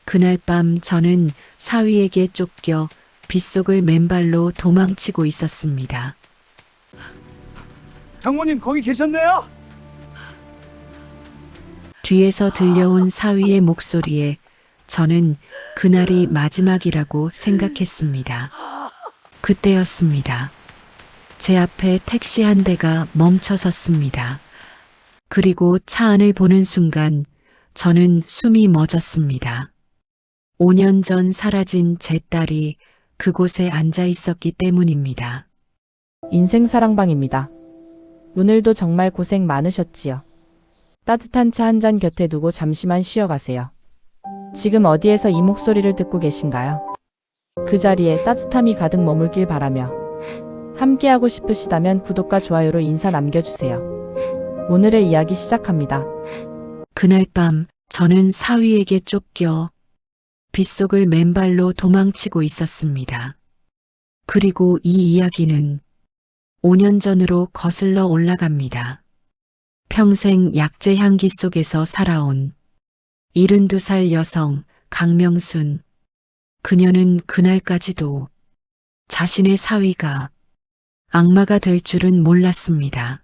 그날 밤 저는 사위에게 쫓겨 빗속을 맨발로 도망치고 있었습니다. 장모님 거기 계셨네요? 뒤에서 들려온 사위의 목소리에 저는 그날이 마지막이라고 생각했습니다. 그때였습니다. 제 앞에 택시 한 대가 멈춰 섰습니다. 그리고 차 안을 보는 순간 저는 숨이 멎었습니다. 5년 전 사라진 제 딸이 그곳에 앉아 있었기 때문입니다. 인생 사랑방입니다. 오늘도 정말 고생 많으셨지요. 따뜻한 차 한 잔 곁에 두고 잠시만 쉬어가세요. 지금 어디에서 이 목소리를 듣고 계신가요? 그 자리에 따뜻함이 가득 머물길 바라며 함께하고 싶으시다면 구독과 좋아요로 인사 남겨주세요. 오늘의 이야기 시작합니다. 그날 밤 저는 사위에게 쫓겨 빗속을 맨발로 도망치고 있었습니다. 그리고 이 이야기는 5년 전으로 거슬러 올라갑니다. 평생 약재 향기 속에서 살아온 72살 여성 강명순. 그녀는 그날까지도 자신의 사위가 악마가 될 줄은 몰랐습니다.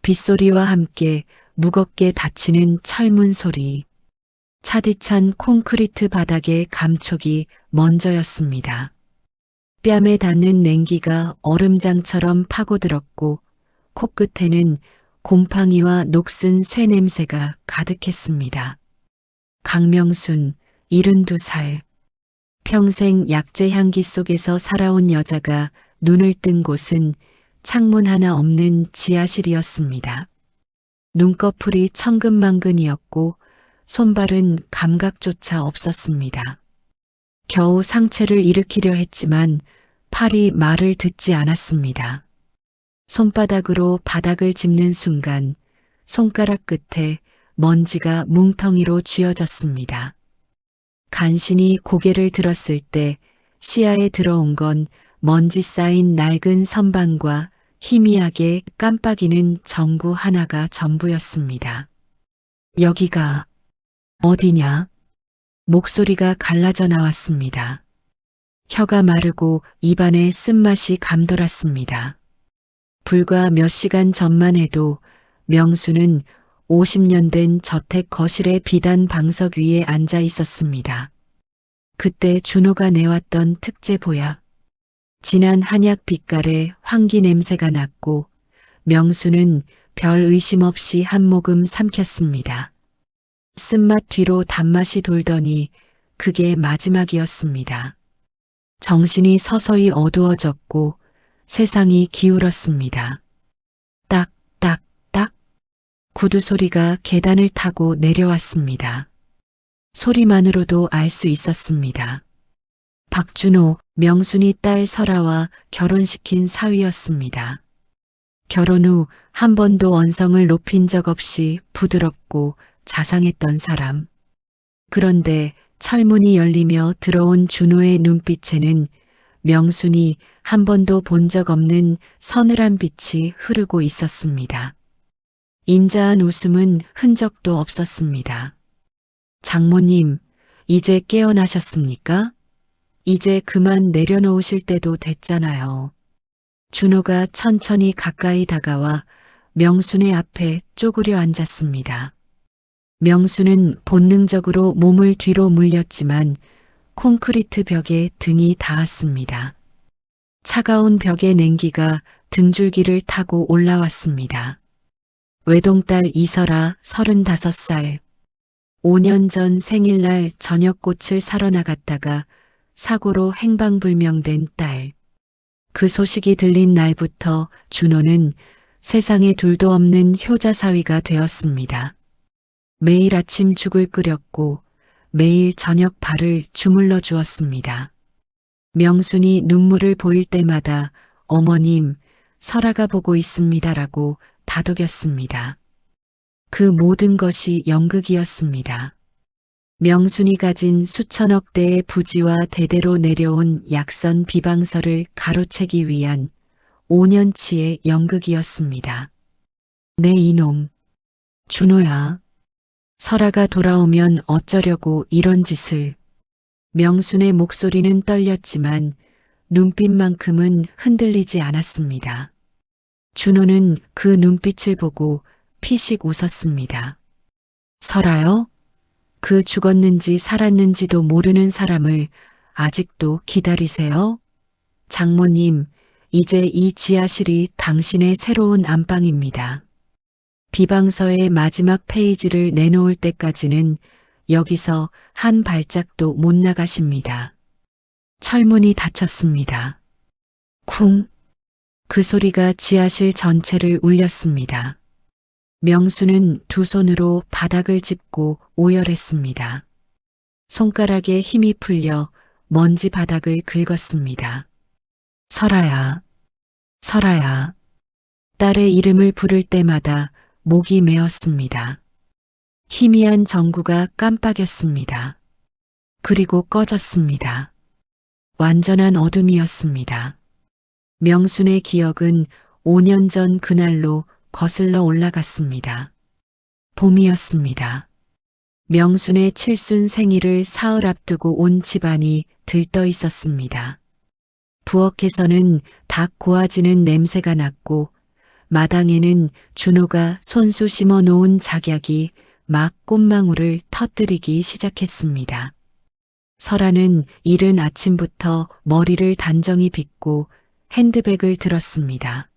빗소리와 함께 무겁게 닫히는 철문 소리, 차디찬 콘크리트 바닥의 감촉이 먼저였습니다. 뺨에 닿는 냉기가 얼음장처럼 파고들었고 코끝에는 곰팡이와 녹슨 쇠 냄새가 가득했습니다. 강명순, 72살. 평생 약재 향기 속에서 살아온 여자가 눈을 뜬 곳은 창문 하나 없는 지하실이었습니다. 눈꺼풀이 천근만근이었고 손발은 감각조차 없었습니다. 겨우 상체를 일으키려 했지만 팔이 말을 듣지 않았습니다. 손바닥으로 바닥을 짚는 순간 손가락 끝에 먼지가 뭉텅이로 쥐어졌습니다. 간신히 고개를 들었을 때 시야에 들어온 건 먼지 쌓인 낡은 선반과 희미하게 깜빡이는 전구 하나가 전부였습니다. 여기가 어디냐? 목소리가 갈라져 나왔습니다. 혀가 마르고 입안에 쓴맛이 감돌았습니다. 불과 몇 시간 전만 해도 명수는 50년 된 저택 거실의 비단 방석 위에 앉아 있었습니다. 그때 준호가 내왔던 특제 보약. 진한 한약 빛깔의 황기 냄새가 났고 명수는 별 의심 없이 한 모금 삼켰습니다. 쓴맛 뒤로 단맛이 돌더니 그게 마지막이었습니다. 정신이 서서히 어두워졌고 세상이 기울었습니다. 딱, 딱, 딱. 구두 소리가 계단을 타고 내려왔습니다. 소리만으로도 알 수 있었습니다. 박준호, 명순이 딸 설아와 결혼시킨 사위였습니다. 결혼 후 한 번도 언성을 높인 적 없이 부드럽고 자상했던 사람. 그런데 철문이 열리며 들어온 준호의 눈빛에는 명순이 한 번도 본 적 없는 서늘한 빛이 흐르고 있었습니다. 인자한 웃음은 흔적도 없었습니다. 장모님, 이제 깨어나셨습니까? 이제 그만 내려놓으실 때도 됐잖아요. 준호가 천천히 가까이 다가와 명순의 앞에 쪼그려 앉았습니다. 명수는 본능적으로 몸을 뒤로 물렸지만 콘크리트 벽에 등이 닿았습니다. 차가운 벽의 냉기가 등줄기를 타고 올라왔습니다. 외동딸 이설아 35살. 5년 전 생일날 저녁꽃을 사러 나갔다가 사고로 행방불명된 딸. 그 소식이 들린 날부터 준호는 세상에 둘도 없는 효자사위가 되었습니다. 매일 아침 죽을 끓였고 매일 저녁 밥을 주물러 주었습니다. 명순이 눈물을 보일 때마다 어머님, 설아가 보고 있습니다라고 다독였습니다. 그 모든 것이 연극이었습니다. 명순이 가진 수천억 대의 부지와 대대로 내려온 약선 비방설을 가로채기 위한 5년치의 연극이었습니다. 내 이놈, 준호야. 설아가 돌아오면 어쩌려고 이런 짓을. 명순의 목소리는 떨렸지만 눈빛만큼은 흔들리지 않았습니다. 준호는 그 눈빛을 보고 피식 웃었습니다. 설아요? 그 죽었는지 살았는지도 모르는 사람을 아직도 기다리세요? 장모님, 이제 이 지하실이 당신의 새로운 안방입니다. 비방서의 마지막 페이지를 내놓을 때까지는 여기서 한 발짝도 못 나가십니다. 철문이 닫혔습니다. 쿵! 그 소리가 지하실 전체를 울렸습니다. 명수는 두 손으로 바닥을 짚고 오열했습니다. 손가락에 힘이 풀려 먼지 바닥을 긁었습니다. 설아야, 설아야. 딸의 이름을 부를 때마다 목이 메었습니다. 희미한 전구가 깜빡였습니다. 그리고 꺼졌습니다. 완전한 어둠이었습니다. 명순의 기억은 5년 전 그날로 거슬러 올라갔습니다. 봄이었습니다. 명순의 칠순 생일을 사흘 앞두고 온 집안이 들떠 있었습니다. 부엌에서는 닭 고아지는 냄새가 났고 마당에는 준호가 손수 심어 놓은 작약이 막 꽃망울을 터뜨리기 시작했습니다. 설아는 이른 아침부터 머리를 단정히 빗고 핸드백을 들었습니다.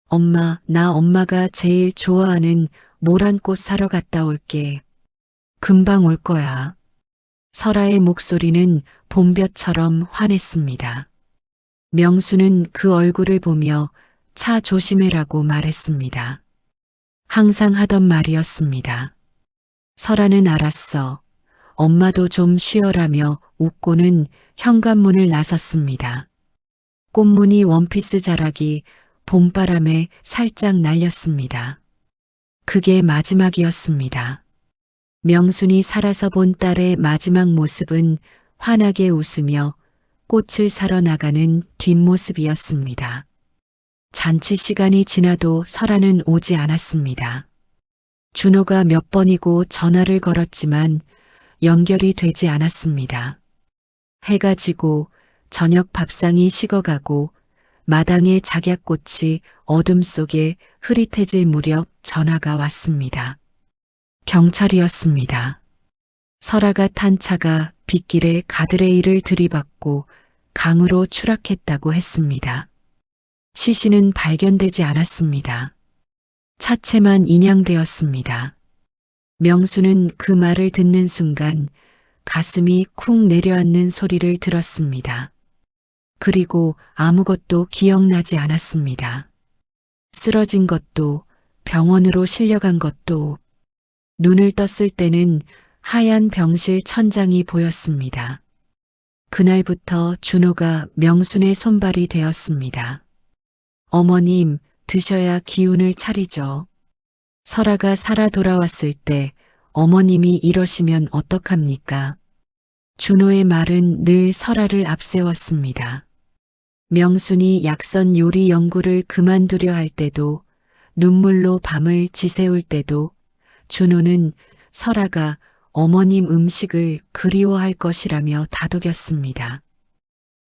엄마, 나 엄마가 제일 좋아하는 모란꽃 사러 갔다 올게. 금방 올 거야. 설아의 목소리는 봄볕처럼 환했습니다. 명수는 그 얼굴을 보며 차 조심해라고 말했습니다. 항상 하던 말이었습니다. 설아는 알았어. 엄마도 좀 쉬어라며 웃고는 현관문을 나섰습니다. 꽃무늬 원피스 자락이 봄바람에 살짝 날렸습니다. 그게 마지막이었습니다. 명순이 살아서 본 딸의 마지막 모습은 환하게 웃으며 꽃을 사러 나가는 뒷모습이었습니다. 잔치 시간이 지나도 설아는 오지 않았습니다. 준호가 몇 번이고 전화를 걸었지만 연결이 되지 않았습니다. 해가 지고 저녁 밥상이 식어가고 마당의 작약꽃이 어둠 속에 흐릿해질 무렵 전화가 왔습니다. 경찰이었습니다. 설아가 탄 차가 빗길에 가드레일을 들이받고 강으로 추락했다고 했습니다. 시신은 발견되지 않았습니다. 차체만 인양되었습니다. 명수는 그 말을 듣는 순간 가슴이 쿵 내려앉는 소리를 들었습니다. 그리고 아무것도 기억나지 않았습니다. 쓰러진 것도 병원으로 실려간 것도 눈을 떴을 때는 하얀 병실 천장이 보였습니다. 그날부터 준호가 명순의 손발이 되었습니다. 어머님, 드셔야 기운을 차리죠. 설아가 살아 돌아왔을 때 어머님이 이러시면 어떡합니까? 준호의 말은 늘 설아를 앞세웠습니다. 명순이 약선 요리 연구를 그만두려 할 때도 눈물로 밤을 지새울 때도 준호는 설아가 어머님 음식을 그리워할 것이라며 다독였습니다.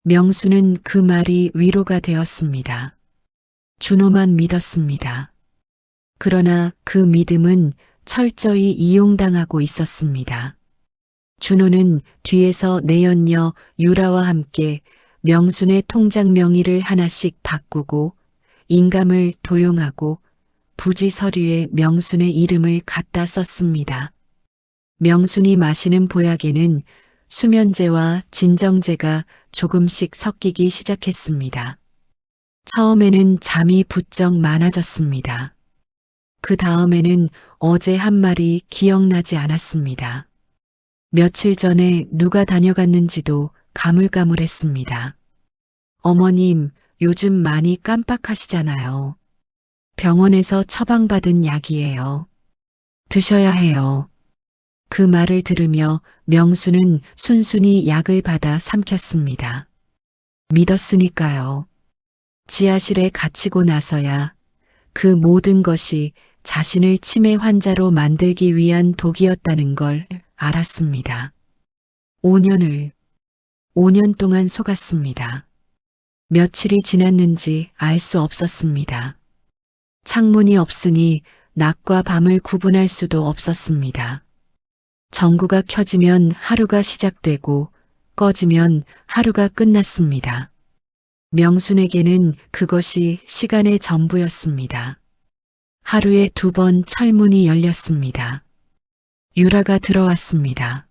명수는 그 말이 위로가 되었습니다. 준호만 믿었습니다. 그러나 그 믿음은 철저히 이용당하고 있었습니다. 준호는 뒤에서 내연녀 유라와 함께 명순의 통장 명의를 하나씩 바꾸고 인감을 도용하고 부지 서류에 명순의 이름을 갖다 썼습니다. 명순이 마시는 보약에는 수면제와 진정제가 조금씩 섞이기 시작했습니다. 처음에는 잠이 부쩍 많아졌습니다. 그 다음에는 어제 한 말이 기억나지 않았습니다. 며칠 전에 누가 다녀갔는지도 가물가물했습니다. 어머님, 요즘 많이 깜빡하시잖아요. 병원에서 처방받은 약이에요. 드셔야 해요. 그 말을 들으며 명수는 순순히 약을 받아 삼켰습니다. 믿었으니까요. 지하실에 갇히고 나서야 그 모든 것이 자신을 치매 환자로 만들기 위한 독이었다는 걸 알았습니다. 5년 동안 속았습니다. 며칠이 지났는지 알 수 없었습니다. 창문이 없으니 낮과 밤을 구분할 수도 없었습니다. 전구가 켜지면 하루가 시작되고 꺼지면 하루가 끝났습니다. 명순에게는 그것이 시간의 전부였습니다. 하루에 2번 철문이 열렸습니다. 유라가 들어왔습니다.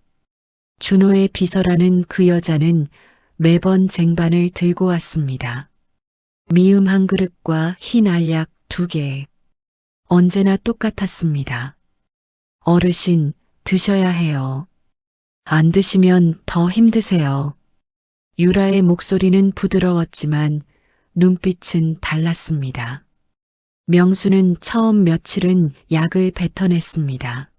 준호의 비서라는 그 여자는 매번 쟁반을 들고 왔습니다. 미음 한 그릇과 흰 알약 2개. 언제나 똑같았습니다. 어르신, 드셔야 해요. 안 드시면 더 힘드세요. 유라의 목소리는 부드러웠지만 눈빛은 달랐습니다. 명수는 처음 며칠은 약을 뱉어냈습니다.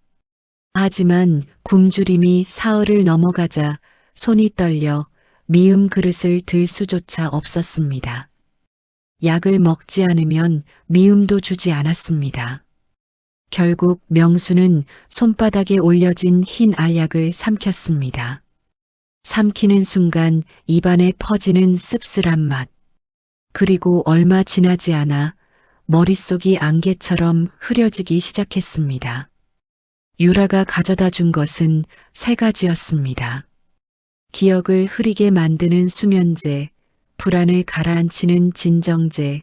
하지만 굶주림이 사흘을 넘어가자 손이 떨려 미음 그릇을 들 수조차 없었습니다. 약을 먹지 않으면 미음도 주지 않았습니다. 결국 명수는 손바닥에 올려진 흰 알약을 삼켰습니다. 삼키는 순간 입안에 퍼지는 씁쓸한 맛. 그리고 얼마 지나지 않아 머릿속이 안개처럼 흐려지기 시작했습니다. 유라가 가져다 준 것은 3가지였습니다. 기억을 흐리게 만드는 수면제, 불안을 가라앉히는 진정제,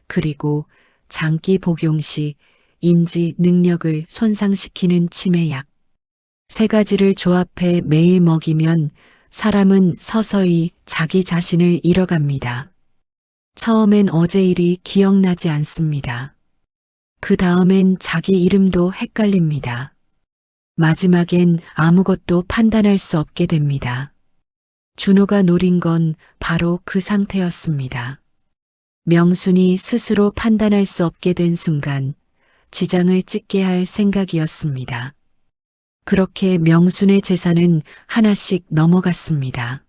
그리고 장기 복용 시 인지 능력을 손상시키는 치매약. 3가지를 조합해 매일 먹이면 사람은 서서히 자기 자신을 잃어갑니다. 처음엔 어제 일이 기억나지 않습니다. 그 다음엔 자기 이름도 헷갈립니다. 마지막엔 아무것도 판단할 수 없게 됩니다. 준호가 노린 건 바로 그 상태였습니다. 명순이 스스로 판단할 수 없게 된 순간 지장을 찍게 할 생각이었습니다. 그렇게 명순의 재산은 하나씩 넘어갔습니다.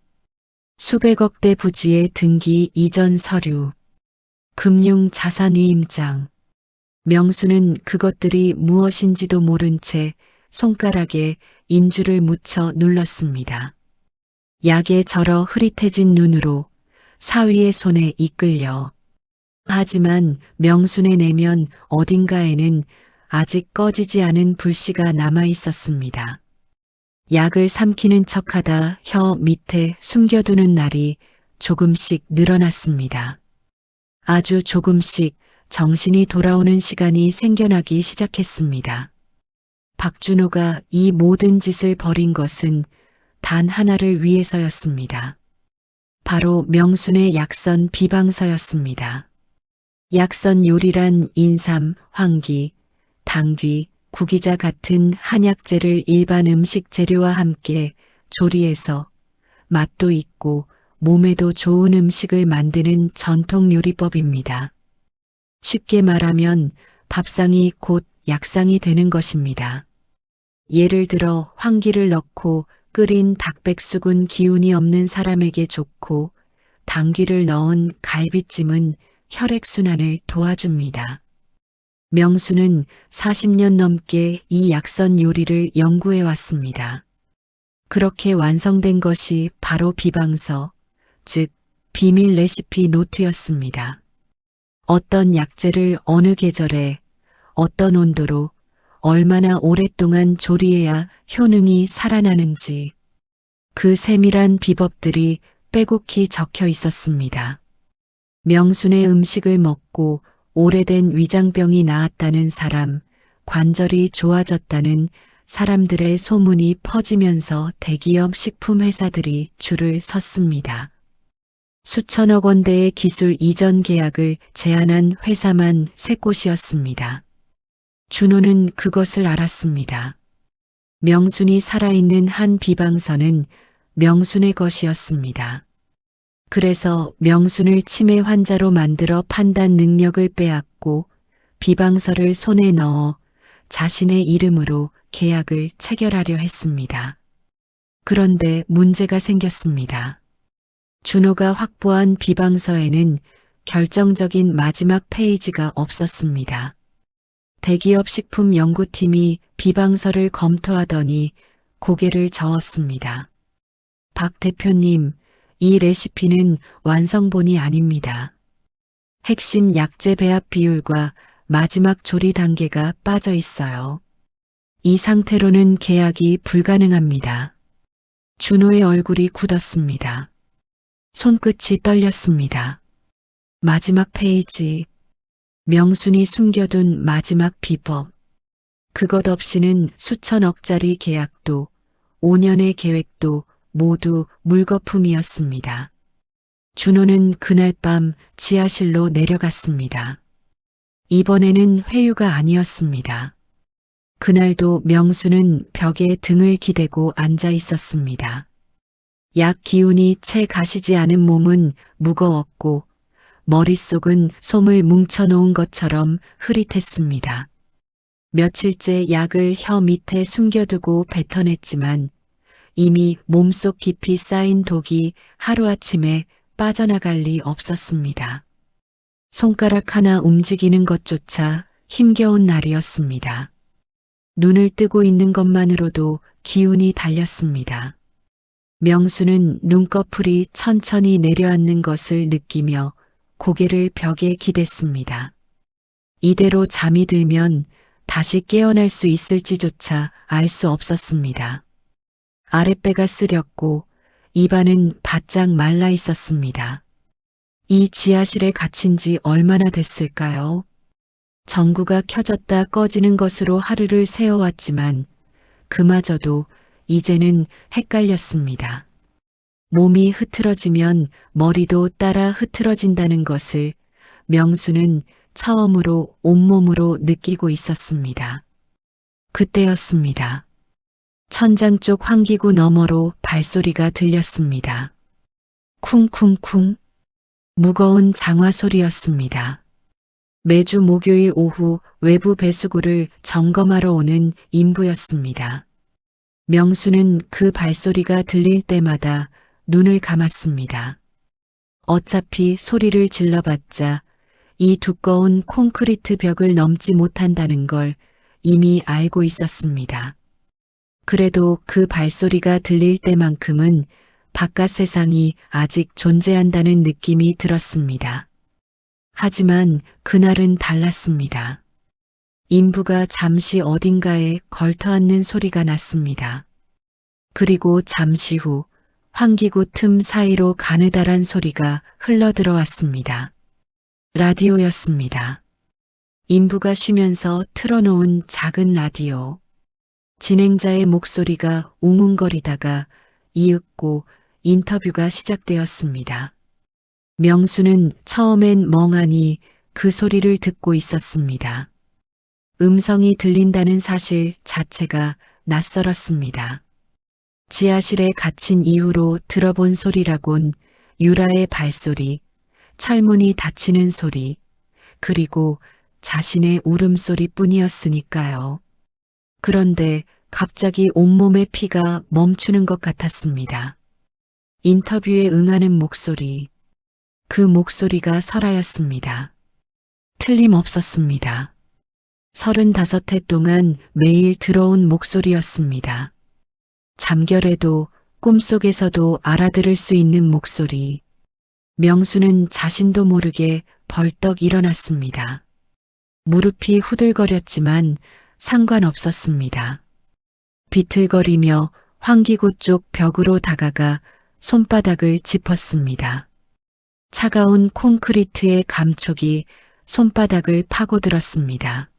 수백억 대 부지의 등기 이전 서류, 금융 자산 위임장. 명순은 그것들이 무엇인지도 모른 채 손가락에 인주를 묻혀 눌렀습니다. 약에 절어 흐릿해진 눈으로 사위의 손에 이끌려. 하지만 명순의 내면 어딘가에는 아직 꺼지지 않은 불씨가 남아 있었습니다. 약을 삼키는 척하다 혀 밑에 숨겨두는 날이 조금씩 늘어났습니다. 아주 조금씩 정신이 돌아오는 시간이 생겨나기 시작했습니다. 박준호가 이 모든 짓을 벌인 것은 단 하나를 위해서였습니다. 바로 명순의 약선 비방서였습니다. 약선 요리란 인삼, 황기, 당귀, 구기자 같은 한약재를 일반 음식 재료와 함께 조리해서 맛도 있고 몸에도 좋은 음식을 만드는 전통 요리법입니다. 쉽게 말하면 밥상이 곧 약상이 되는 것입니다. 예를 들어 황기를 넣고 끓인 닭백숙은 기운이 없는 사람에게 좋고 당귀를 넣은 갈비찜은 혈액순환을 도와줍니다. 명수는 40년 넘게 이 약선 요리를 연구해 왔습니다. 그렇게 완성된 것이 바로 비방서, 즉 비밀 레시피 노트였습니다. 어떤 약재를 어느 계절에, 어떤 온도로, 얼마나 오랫동안 조리해야 효능이 살아나는지 그 세밀한 비법들이 빼곡히 적혀 있었습니다. 명순의 음식을 먹고 오래된 위장병이 나았다는 사람, 관절이 좋아졌다는 사람들의 소문이 퍼지면서 대기업 식품회사들이 줄을 섰습니다. 수천억 원대의 기술 이전 계약을 제안한 회사만 3곳이었습니다. 준호는 그것을 알았습니다. 명순이 살아있는 한 비방서는 명순의 것이었습니다. 그래서 명순을 치매 환자로 만들어 판단 능력을 빼앗고 비방서를 손에 넣어 자신의 이름으로 계약을 체결하려 했습니다. 그런데 문제가 생겼습니다. 준호가 확보한 비방서에는 결정적인 마지막 페이지가 없었습니다. 대기업 식품연구팀이 비방서를 검토하더니 고개를 저었습니다. 박 대표님, 이 레시피는 완성본이 아닙니다. 핵심 약재 배합 비율과 마지막 조리 단계가 빠져 있어요. 이 상태로는 계약이 불가능합니다. 준호의 얼굴이 굳었습니다. 손끝이 떨렸습니다. 마지막 페이지. 명순이 숨겨둔 마지막 비법. 그것 없이는 수천억짜리 계약도 5년의 계획도 모두 물거품이었습니다. 준호는 그날 밤 지하실로 내려갔습니다. 이번에는 회유가 아니었습니다. 그날도 명수는 벽에 등을 기대고 앉아 있었습니다. 약 기운이 채 가시지 않은 몸은 무거웠고 머릿속은 솜을 뭉쳐놓은 것처럼 흐릿했습니다. 며칠째 약을 혀 밑에 숨겨두고 뱉어냈지만 이미 몸속 깊이 쌓인 독이 하루아침에 빠져나갈 리 없었습니다. 손가락 하나 움직이는 것조차 힘겨운 날이었습니다. 눈을 뜨고 있는 것만으로도 기운이 달렸습니다. 명수는 눈꺼풀이 천천히 내려앉는 것을 느끼며 고개를 벽에 기댔습니다. 이대로 잠이 들면 다시 깨어날 수 있을지조차 알 수 없었습니다. 아랫배가 쓰렸고 입안은 바짝 말라 있었습니다. 이 지하실에 갇힌 지 얼마나 됐을까요? 전구가 켜졌다 꺼지는 것으로 하루를 세워왔지만 그마저도 이제는 헷갈렸습니다. 몸이 흐트러지면 머리도 따라 흐트러진다는 것을 명수는 처음으로 온몸으로 느끼고 있었습니다. 그때였습니다. 천장 쪽 환기구 너머로 발소리가 들렸습니다. 쿵쿵쿵. 무거운 장화 소리였습니다. 매주 목요일 오후 외부 배수구를 점검하러 오는 인부였습니다. 명수는 그 발소리가 들릴 때마다 눈을 감았습니다. 어차피 소리를 질러봤자 이 두꺼운 콘크리트 벽을 넘지 못한다는 걸 이미 알고 있었습니다. 그래도 그 발소리가 들릴 때만큼은 바깥 세상이 아직 존재한다는 느낌이 들었습니다. 하지만 그날은 달랐습니다. 인부가 잠시 어딘가에 걸터앉는 소리가 났습니다. 그리고 잠시 후 환기구 틈 사이로 가느다란 소리가 흘러들어왔습니다. 라디오였습니다. 인부가 쉬면서 틀어놓은 작은 라디오. 진행자의 목소리가 웅웅거리다가 이윽고 인터뷰가 시작되었습니다. 명수는 처음엔 멍하니 그 소리를 듣고 있었습니다. 음성이 들린다는 사실 자체가 낯설었습니다. 지하실에 갇힌 이후로 들어본 소리라곤 유라의 발소리, 철문이 닫히는 소리, 그리고 자신의 울음소리뿐이었으니까요. 그런데 갑자기 온몸의 피가 멈추는 것 같았습니다. 인터뷰에 응하는 목소리, 그 목소리가 설아였습니다. 틀림없었습니다. 35해 동안 매일 들어온 목소리였습니다. 잠결에도 꿈속에서도 알아들을 수 있는 목소리. 명수는 자신도 모르게 벌떡 일어났습니다. 무릎이 후들거렸지만 상관없었습니다. 비틀거리며 환기구 쪽 벽으로 다가가 손바닥을 짚었습니다. 차가운 콘크리트의 감촉이 손바닥을 파고들었습니다.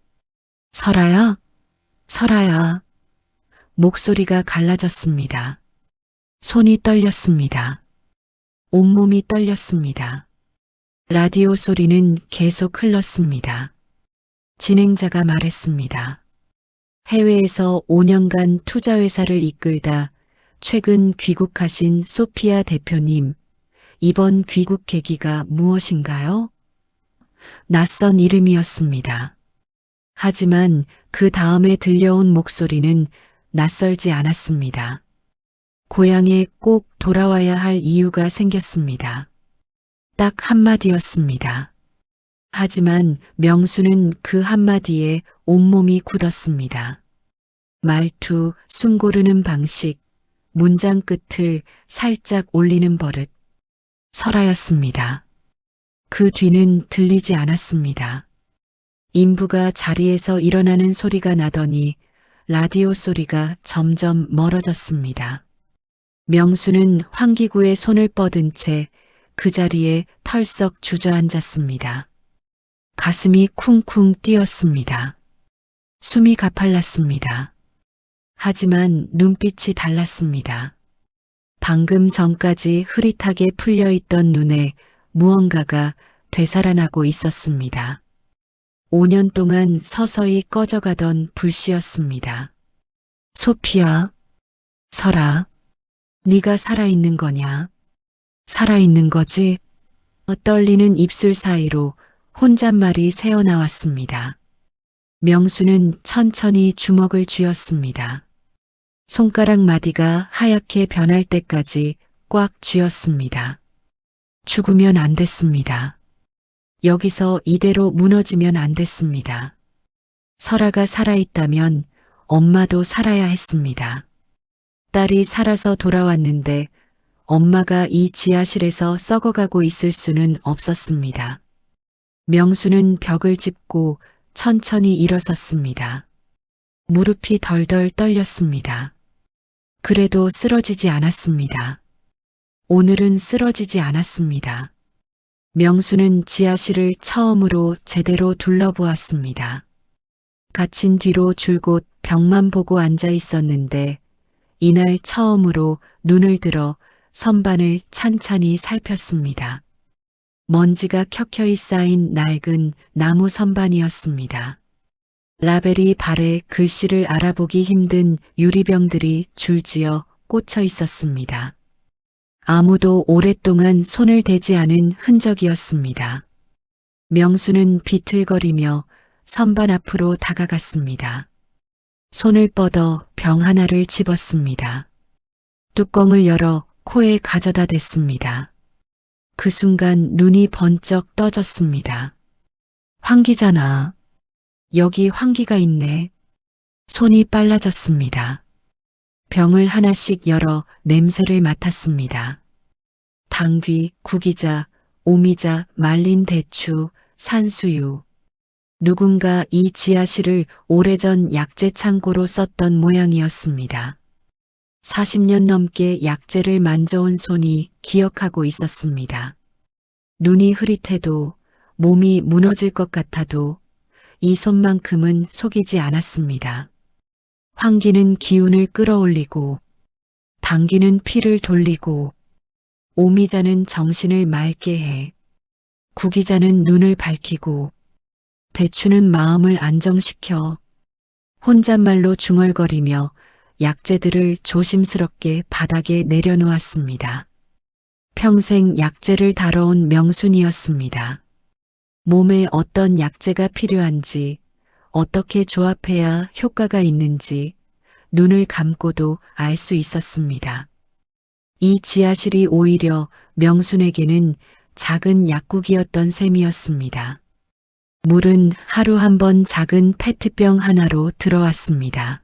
설아야, 설아야. 목소리가 갈라졌습니다. 손이 떨렸습니다. 온몸이 떨렸습니다. 라디오 소리는 계속 흘렀습니다. 진행자가 말했습니다. 해외에서 5년간 투자회사를 이끌다 최근 귀국하신 소피아 대표님, 이번 귀국 계기가 무엇인가요? 낯선 이름이었습니다. 하지만 그 다음에 들려온 목소리는 낯설지 않았습니다. 고향에 꼭 돌아와야 할 이유가 생겼습니다. 딱 한마디였습니다. 하지만 명수는 그 한마디에 온몸이 굳었습니다. 말투, 숨 고르는 방식, 문장 끝을 살짝 올리는 버릇. 설아였습니다. 그 뒤는 들리지 않았습니다. 인부가 자리에서 일어나는 소리가 나더니 라디오 소리가 점점 멀어졌습니다. 명수는 환기구에 손을 뻗은 채 그 자리에 털썩 주저앉았습니다. 가슴이 쿵쿵 뛰었습니다. 숨이 가팔랐습니다. 하지만 눈빛이 달랐습니다. 방금 전까지 흐릿하게 풀려있던 눈에 무언가가 되살아나고 있었습니다. 5년 동안 서서히 꺼져가던 불씨였습니다. 소피야, 설아, 네가 살아있는 거냐? 살아있는 거지? 떨리는 입술 사이로 혼잣말이 새어나왔습니다. 명수는 천천히 주먹을 쥐었습니다. 손가락 마디가 하얗게 변할 때까지 꽉 쥐었습니다. 죽으면 안 됐습니다. 여기서 이대로 무너지면 안 됐습니다. 설아가 살아있다면 엄마도 살아야 했습니다. 딸이 살아서 돌아왔는데 엄마가 이 지하실에서 썩어가고 있을 수는 없었습니다. 명수는 벽을 짚고 천천히 일어섰습니다. 무릎이 덜덜 떨렸습니다. 그래도 쓰러지지 않았습니다. 오늘은 쓰러지지 않았습니다. 명수는 지하실을 처음으로 제대로 둘러보았습니다. 갇힌 뒤로 줄곧 벽만 보고 앉아 있었는데 이날 처음으로 눈을 들어 선반을 찬찬히 살폈습니다. 먼지가 켜켜이 쌓인 낡은 나무 선반이었습니다. 라벨이 발에 글씨를 알아보기 힘든 유리병들이 줄지어 꽂혀 있었습니다. 아무도 오랫동안 손을 대지 않은 흔적이었습니다. 명수는 비틀거리며 선반 앞으로 다가갔습니다. 손을 뻗어 병 하나를 집었습니다. 뚜껑을 열어 코에 가져다 댔습니다. 그 순간 눈이 번쩍 떠졌습니다. 환기잖아. 여기 환기가 있네. 손이 빨라졌습니다. 병을 하나씩 열어 냄새를 맡았습니다. 당귀, 구기자, 오미자, 말린 대추, 산수유. 누군가 이 지하실을 오래전 약재 창고로 썼던 모양이었습니다. 40년 넘게 약재를 만져온 손이 기억하고 있었습니다. 눈이 흐릿해도 몸이 무너질 것 같아도 이 손만큼은 속이지 않았습니다. 환기는 기운을 끌어올리고 당귀는 피를 돌리고 오미자는 정신을 맑게 해 구기자는 눈을 밝히고 대추는 마음을 안정시켜 혼잣말로 중얼거리며 약재들을 조심스럽게 바닥에 내려놓았습니다. 평생 약재를 다뤄온 명순이었습니다. 몸에 어떤 약재가 필요한지, 어떻게 조합해야 효과가 있는지 눈을 감고도 알 수 있었습니다. 이 지하실이 오히려 명순에게는 작은 약국이었던 셈이었습니다. 물은 하루 한 번 작은 페트병 하나로 들어왔습니다.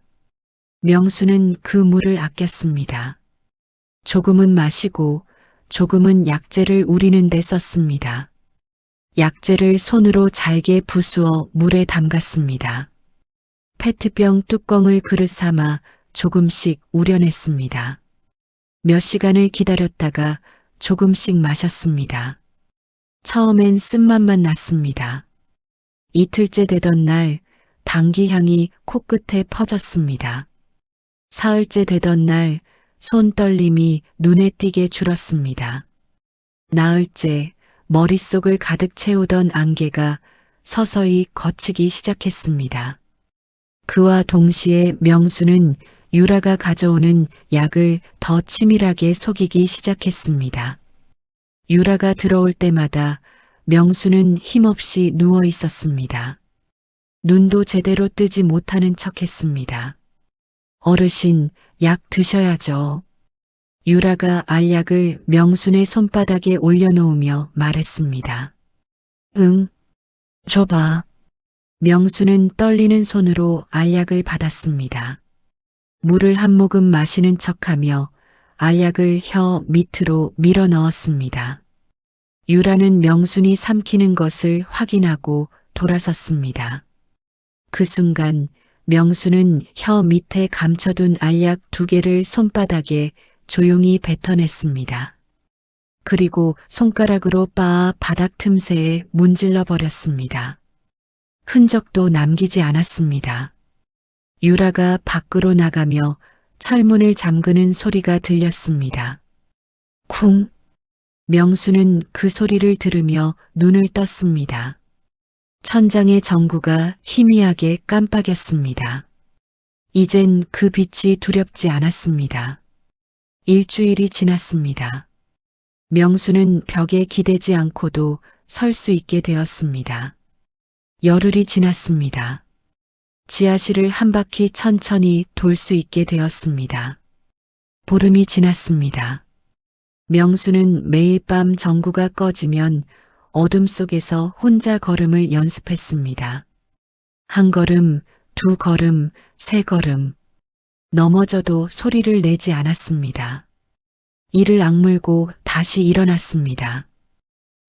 명수는 그 물을 아꼈습니다. 조금은 마시고 조금은 약재를 우리는 데 썼습니다. 약재를 손으로 잘게 부수어 물에 담갔습니다. 페트병 뚜껑을 그릇 삼아 조금씩 우려냈습니다. 몇 시간을 기다렸다가 조금씩 마셨습니다. 처음엔 쓴맛만 났습니다. 이틀째 되던 날 당귀 향이 코끝에 퍼졌습니다. 사흘째 되던 날 손떨림이 눈에 띄게 줄었습니다. 나흘째 머릿속을 가득 채우던 안개가 서서히 걷히기 시작했습니다. 그와 동시에 명수는 유라가 가져오는 약을 더 치밀하게 속이기 시작했습니다. 유라가 들어올 때마다 명수는 힘없이 누워 있었습니다. 눈도 제대로 뜨지 못하는 척했습니다. 어르신, 약 드셔야죠. 유라가 알약을 명순의 손바닥에 올려놓으며 말했습니다. 응, 줘봐. 명수는 떨리는 손으로 알약을 받았습니다. 물을 한 모금 마시는 척하며 알약을 혀 밑으로 밀어 넣었습니다. 유라는 명순이 삼키는 것을 확인하고 돌아섰습니다. 그 순간 명수는 혀 밑에 감춰둔 알약 2개를 손바닥에 조용히 뱉어냈습니다. 그리고 손가락으로 빻아 바닥 틈새에 문질러 버렸습니다. 흔적도 남기지 않았습니다. 유라가 밖으로 나가며 철문을 잠그는 소리가 들렸습니다. 쿵! 명수는 그 소리를 들으며 눈을 떴습니다. 천장의 전구가 희미하게 깜빡였습니다. 이젠 그 빛이 두렵지 않았습니다. 일주일이 지났습니다. 명수는 벽에 기대지 않고도 설 수 있게 되었습니다. 열흘이 지났습니다. 지하실을 한 바퀴 천천히 돌 수 있게 되었습니다. 보름이 지났습니다. 명수는 매일 밤 전구가 꺼지면 어둠 속에서 혼자 걸음을 연습했습니다. 1걸음, 2걸음, 3걸음. 넘어져도 소리를 내지 않았습니다. 이를 악물고 다시 일어났습니다.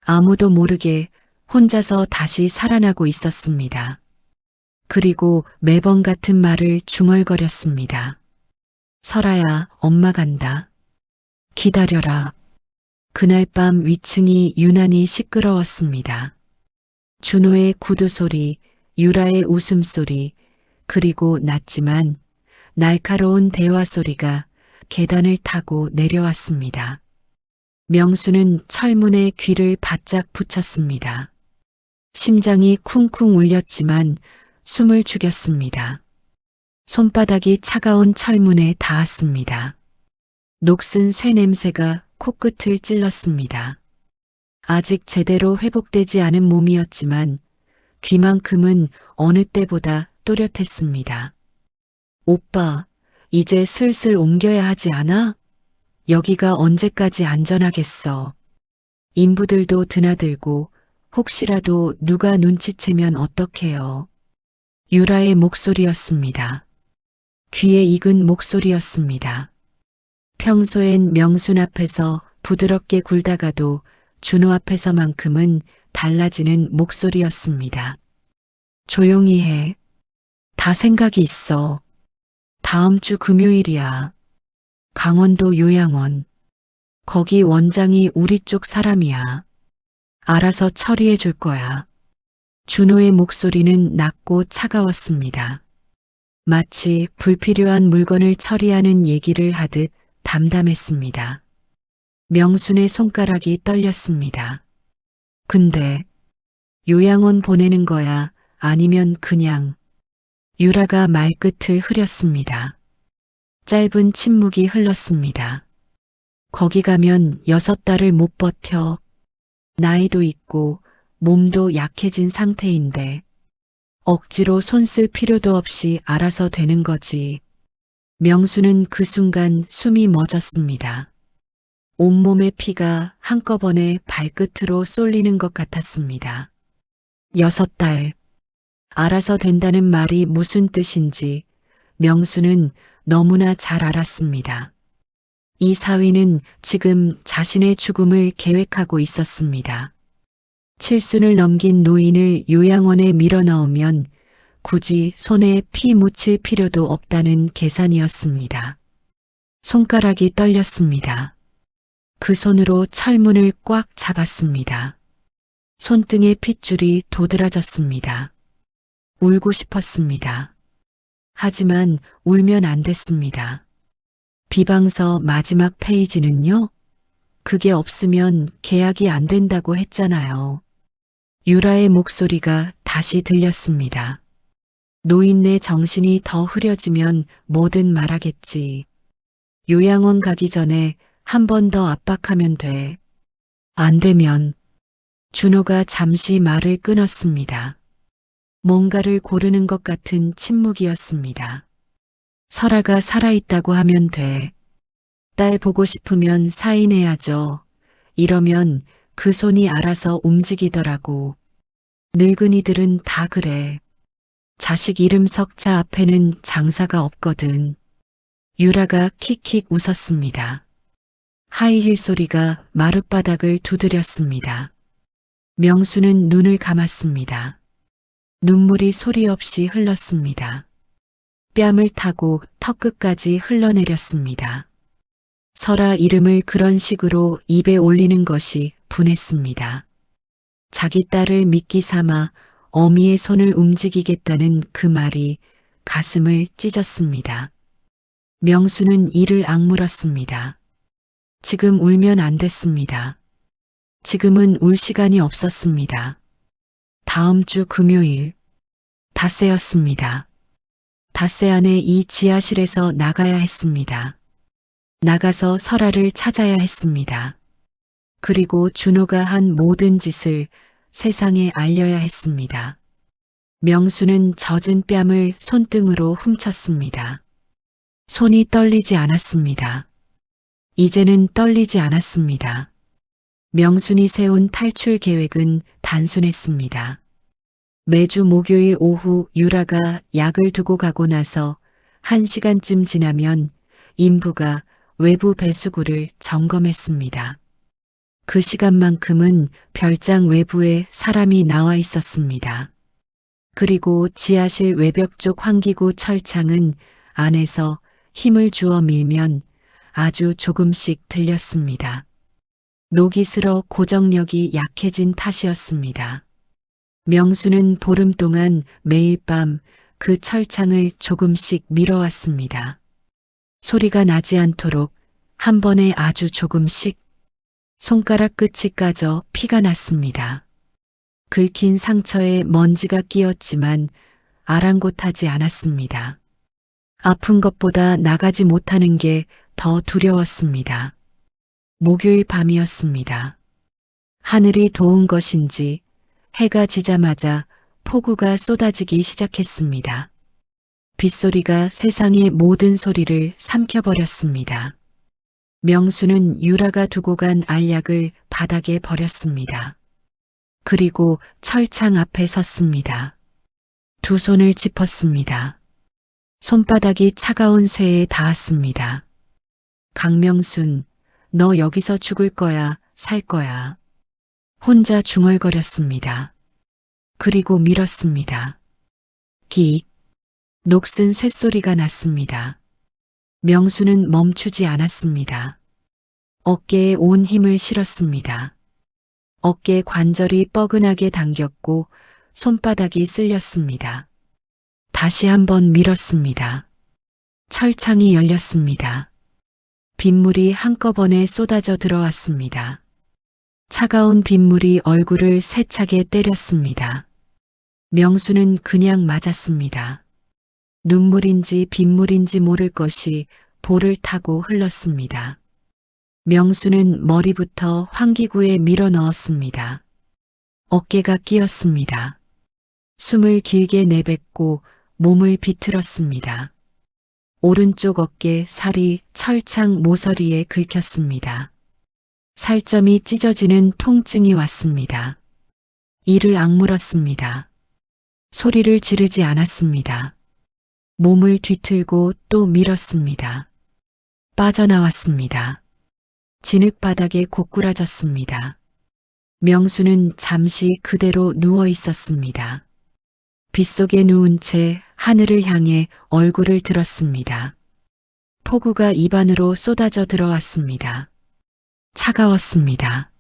아무도 모르게 혼자서 다시 살아나고 있었습니다. 그리고 매번 같은 말을 중얼거렸습니다. 설아야, 엄마 간다. 기다려라. 그날 밤 위층이 유난히 시끄러웠습니다. 준호의 구두 소리, 유라의 웃음소리, 그리고 낮지만 날카로운 대화 소리가 계단을 타고 내려왔습니다. 명수는 철문에 귀를 바짝 붙였습니다. 심장이 쿵쿵 울렸지만 숨을 죽였습니다. 손바닥이 차가운 철문에 닿았습니다. 녹슨 쇠 냄새가 코끝을 찔렀습니다. 아직 제대로 회복되지 않은 몸이었지만 귀만큼은 어느 때보다 또렷했습니다. 오빠, 이제 슬슬 옮겨야 하지 않아? 여기가 언제까지 안전하겠어. 인부들도 드나들고 혹시라도 누가 눈치채면 어떡해요. 유라의 목소리였습니다. 귀에 익은 목소리였습니다. 평소엔 명순 앞에서 부드럽게 굴다가도 준호 앞에서만큼은 달라지는 목소리였습니다. 조용히 해. 다 생각이 있어. 다음 주 금요일이야. 강원도 요양원. 거기 원장이 우리 쪽 사람이야. 알아서 처리해 줄 거야. 준호의 목소리는 낮고 차가웠습니다. 마치 불필요한 물건을 처리하는 얘기를 하듯 담담했습니다. 명순의 손가락이 떨렸습니다. 근데 요양원 보내는 거야? 아니면 그냥? 유라가 말끝을 흐렸습니다. 짧은 침묵이 흘렀습니다. 거기 가면 6달을 못 버텨. 나이도 있고 몸도 약해진 상태인데 억지로 손 쓸 필요도 없이 알아서 되는 거지. 명수는 그 순간 숨이 멎었습니다. 온몸의 피가 한꺼번에 발끝으로 쏠리는 것 같았습니다. 6달. 알아서 된다는 말이 무슨 뜻인지 명수는 너무나 잘 알았습니다. 이 사위는 지금 자신의 죽음을 계획하고 있었습니다. 7순을 넘긴 노인을 요양원에 밀어넣으면 굳이 손에 피 묻힐 필요도 없다는 계산이었습니다. 손가락이 떨렸습니다. 그 손으로 철문을 꽉 잡았습니다. 손등에 핏줄이 도드라졌습니다. 울고 싶었습니다. 하지만 울면 안 됐습니다. 비방서 마지막 페이지는요? 그게 없으면 계약이 안 된다고 했잖아요. 유라의 목소리가 다시 들렸습니다. 노인네 정신이 더 흐려지면 뭐든 말하겠지. 요양원 가기 전에 한 번 더 압박하면 돼. 안 되면. 준호가 잠시 말을 끊었습니다. 뭔가를 고르는 것 같은 침묵이었습니다. 설아가 살아있다고 하면 돼. 딸 보고 싶으면 사인해야죠. 이러면 그 손이 알아서 움직이더라고. 늙은이들은 다 그래. 자식 이름 석자 앞에는 장사가 없거든. 유라가 킥킥 웃었습니다. 하이힐 소리가 마룻바닥을 두드렸습니다. 명수는 눈을 감았습니다. 눈물이 소리 없이 흘렀습니다. 뺨을 타고 턱끝까지 흘러내렸습니다. 설아 이름을 그런 식으로 입에 올리는 것이 분했습니다. 자기 딸을 미끼 삼아 어미의 손을 움직이겠다는 그 말이 가슴을 찢었습니다. 명수는 이를 악물었습니다. 지금 울면 안 됐습니다. 지금은 울 시간이 없었습니다. 다음 주 금요일, 닷새였습니다. 닷새 안에 이 지하실에서 나가야 했습니다. 나가서 설아를 찾아야 했습니다. 그리고 준호가 한 모든 짓을 세상에 알려야 했습니다. 명수는 젖은 뺨을 손등으로 훔쳤습니다. 손이 떨리지 않았습니다. 이제는 떨리지 않았습니다. 명순이 세운 탈출 계획은 단순했습니다. 매주 목요일 오후 유라가 약을 두고 가고 나서 1시간쯤 지나면 인부가 외부 배수구를 점검했습니다. 그 시간만큼은 별장 외부에 사람이 나와 있었습니다. 그리고 지하실 외벽 쪽 환기구 철창은 안에서 힘을 주어 밀면 아주 조금씩 들렸습니다. 녹이 슬어 고정력이 약해진 탓이었습니다. 명수는 보름 동안 매일 밤 그 철창을 조금씩 밀어왔습니다. 소리가 나지 않도록 한 번에 아주 조금씩. 손가락 끝이 까져 피가 났습니다. 긁힌 상처에 먼지가 끼었지만 아랑곳하지 않았습니다. 아픈 것보다 나가지 못하는 게 더 두려웠습니다. 목요일 밤이었습니다. 하늘이 도운 것인지 해가 지자마자 폭우가 쏟아지기 시작했습니다. 빗소리가 세상의 모든 소리를 삼켜버렸습니다. 명수는 유라가 두고 간 알약을 바닥에 버렸습니다. 그리고 철창 앞에 섰습니다. 두 손을 짚었습니다. 손바닥이 차가운 쇠에 닿았습니다. 강명순, 너 여기서 죽을 거야, 살 거야. 혼자 중얼거렸습니다. 그리고 밀었습니다. 기, 녹슨 쇳소리가 났습니다. 명수는 멈추지 않았습니다. 어깨에 온 힘을 실었습니다. 어깨 관절이 뻐근하게 당겼고 손바닥이 쓸렸습니다. 다시 한번 밀었습니다. 철창이 열렸습니다. 빗물이 한꺼번에 쏟아져 들어왔습니다. 차가운 빗물이 얼굴을 세차게 때렸습니다. 명수는 그냥 맞았습니다. 눈물인지 빗물인지 모를 것이 볼을 타고 흘렀습니다. 명수는 머리부터 환기구에 밀어 넣었습니다. 어깨가 끼었습니다. 숨을 길게 내뱉고 몸을 비틀었습니다. 오른쪽 어깨 살이 철창 모서리에 긁혔습니다. 살점이 찢어지는 통증이 왔습니다. 이를 악물었습니다. 소리를 지르지 않았습니다. 몸을 뒤틀고 또 밀었습니다. 빠져나왔습니다. 진흙바닥에 고꾸라졌습니다. 명수는 잠시 그대로 누워 있었습니다. 빗속에 누운 채 하늘을 향해 얼굴을 들었습니다. 폭우가 입안으로 쏟아져 들어왔습니다. 차가웠습니다.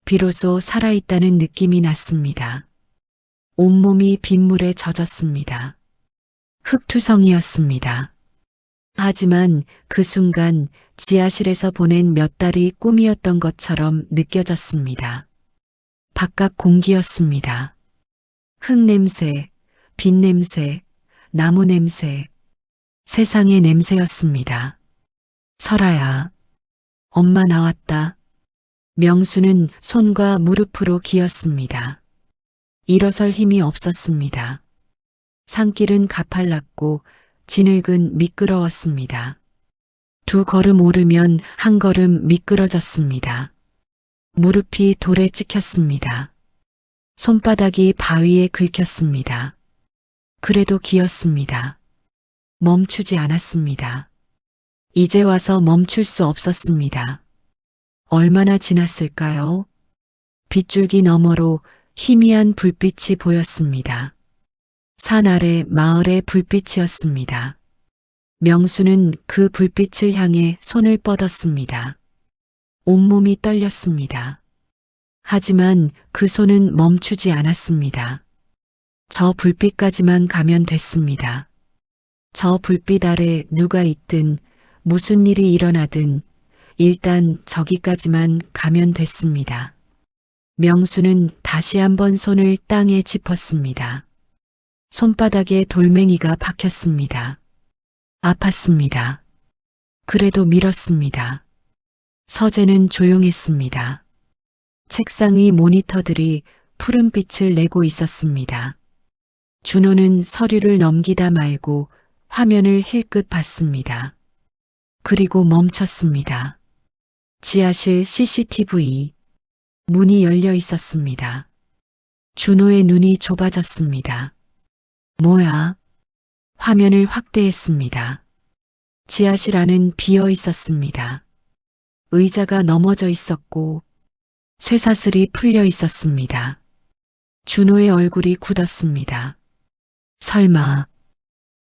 비로소 살아있다는 느낌이 났습니다. 온몸이 빗물에 젖었습니다. 흙투성이었습니다. 하지만 그 순간 지하실에서 보낸 몇 달이 꿈이었던 것처럼 느껴졌습니다. 바깥 공기였습니다. 흙냄새, 빛냄새, 나무 냄새, 세상의 냄새였습니다. 설아야, 엄마 나왔다. 명수는 손과 무릎으로 기었습니다. 일어설 힘이 없었습니다. 산길은 가팔랐고 진흙은 미끄러웠습니다. 두 걸음 오르면 한 걸음 미끄러졌습니다. 무릎이 돌에 찍혔습니다. 손바닥이 바위에 긁혔습니다. 그래도 기었습니다. 멈추지 않았습니다. 이제 와서 멈출 수 없었습니다. 얼마나 지났을까요? 빗줄기 너머로 희미한 불빛이 보였습니다. 산 아래 마을의 불빛이었습니다. 명수는 그 불빛을 향해 손을 뻗었습니다. 온몸이 떨렸습니다. 하지만 그 손은 멈추지 않았습니다. 저 불빛까지만 가면 됐습니다. 저 불빛 아래 누가 있든 무슨 일이 일어나든 일단 저기까지만 가면 됐습니다. 명수는 다시 한번 손을 땅에 짚었습니다. 손바닥에 돌멩이가 박혔습니다. 아팠습니다. 그래도 밀었습니다. 서재는 조용했습니다. 책상 위 모니터들이 푸른 빛을 내고 있었습니다. 준호는 서류를 넘기다 말고 화면을 힐끗 봤습니다. 그리고 멈췄습니다. 지하실 CCTV. 문이 열려 있었습니다. 준호의 눈이 좁아졌습니다. 뭐야? 화면을 확대했습니다. 지하실 안은 비어 있었습니다. 의자가 넘어져 있었고 쇠사슬이 풀려 있었습니다. 준호의 얼굴이 굳었습니다. 설마.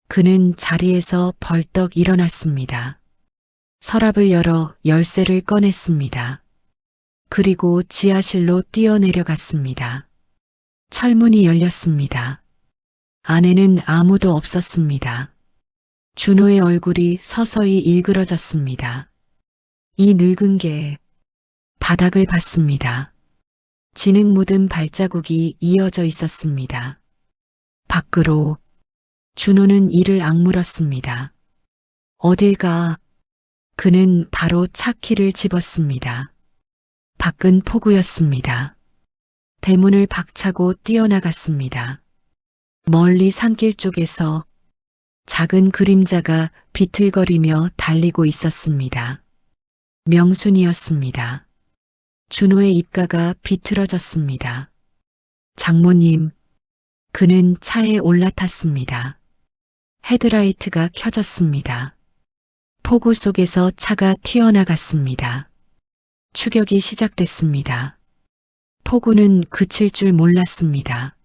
그는 자리에서 벌떡 일어났습니다. 서랍을 열어 열쇠를 꺼냈습니다. 그리고 지하실로 뛰어내려갔습니다. 철문이 열렸습니다. 안에는 아무도 없었습니다. 준호의 얼굴이 서서히 일그러졌습니다. 이 늙은 개. 바닥을 봤습니다. 진흙 묻은 발자국이 이어져 있었습니다. 밖으로. 준호는 이를 악물었습니다. 어딜 가? 그는 바로 차 키를 집었습니다. 밖은 폭우였습니다. 대문을 박차고 뛰어나갔습니다. 멀리 산길 쪽에서 작은 그림자가 비틀거리며 달리고 있었습니다. 명순이었습니다. 준호의 입가가 비틀어졌습니다. 장모님. 그는 차에 올라탔습니다. 헤드라이트가 켜졌습니다. 폭우 속에서 차가 튀어나갔습니다. 추격이 시작됐습니다. 폭우는 그칠 줄 몰랐습니다.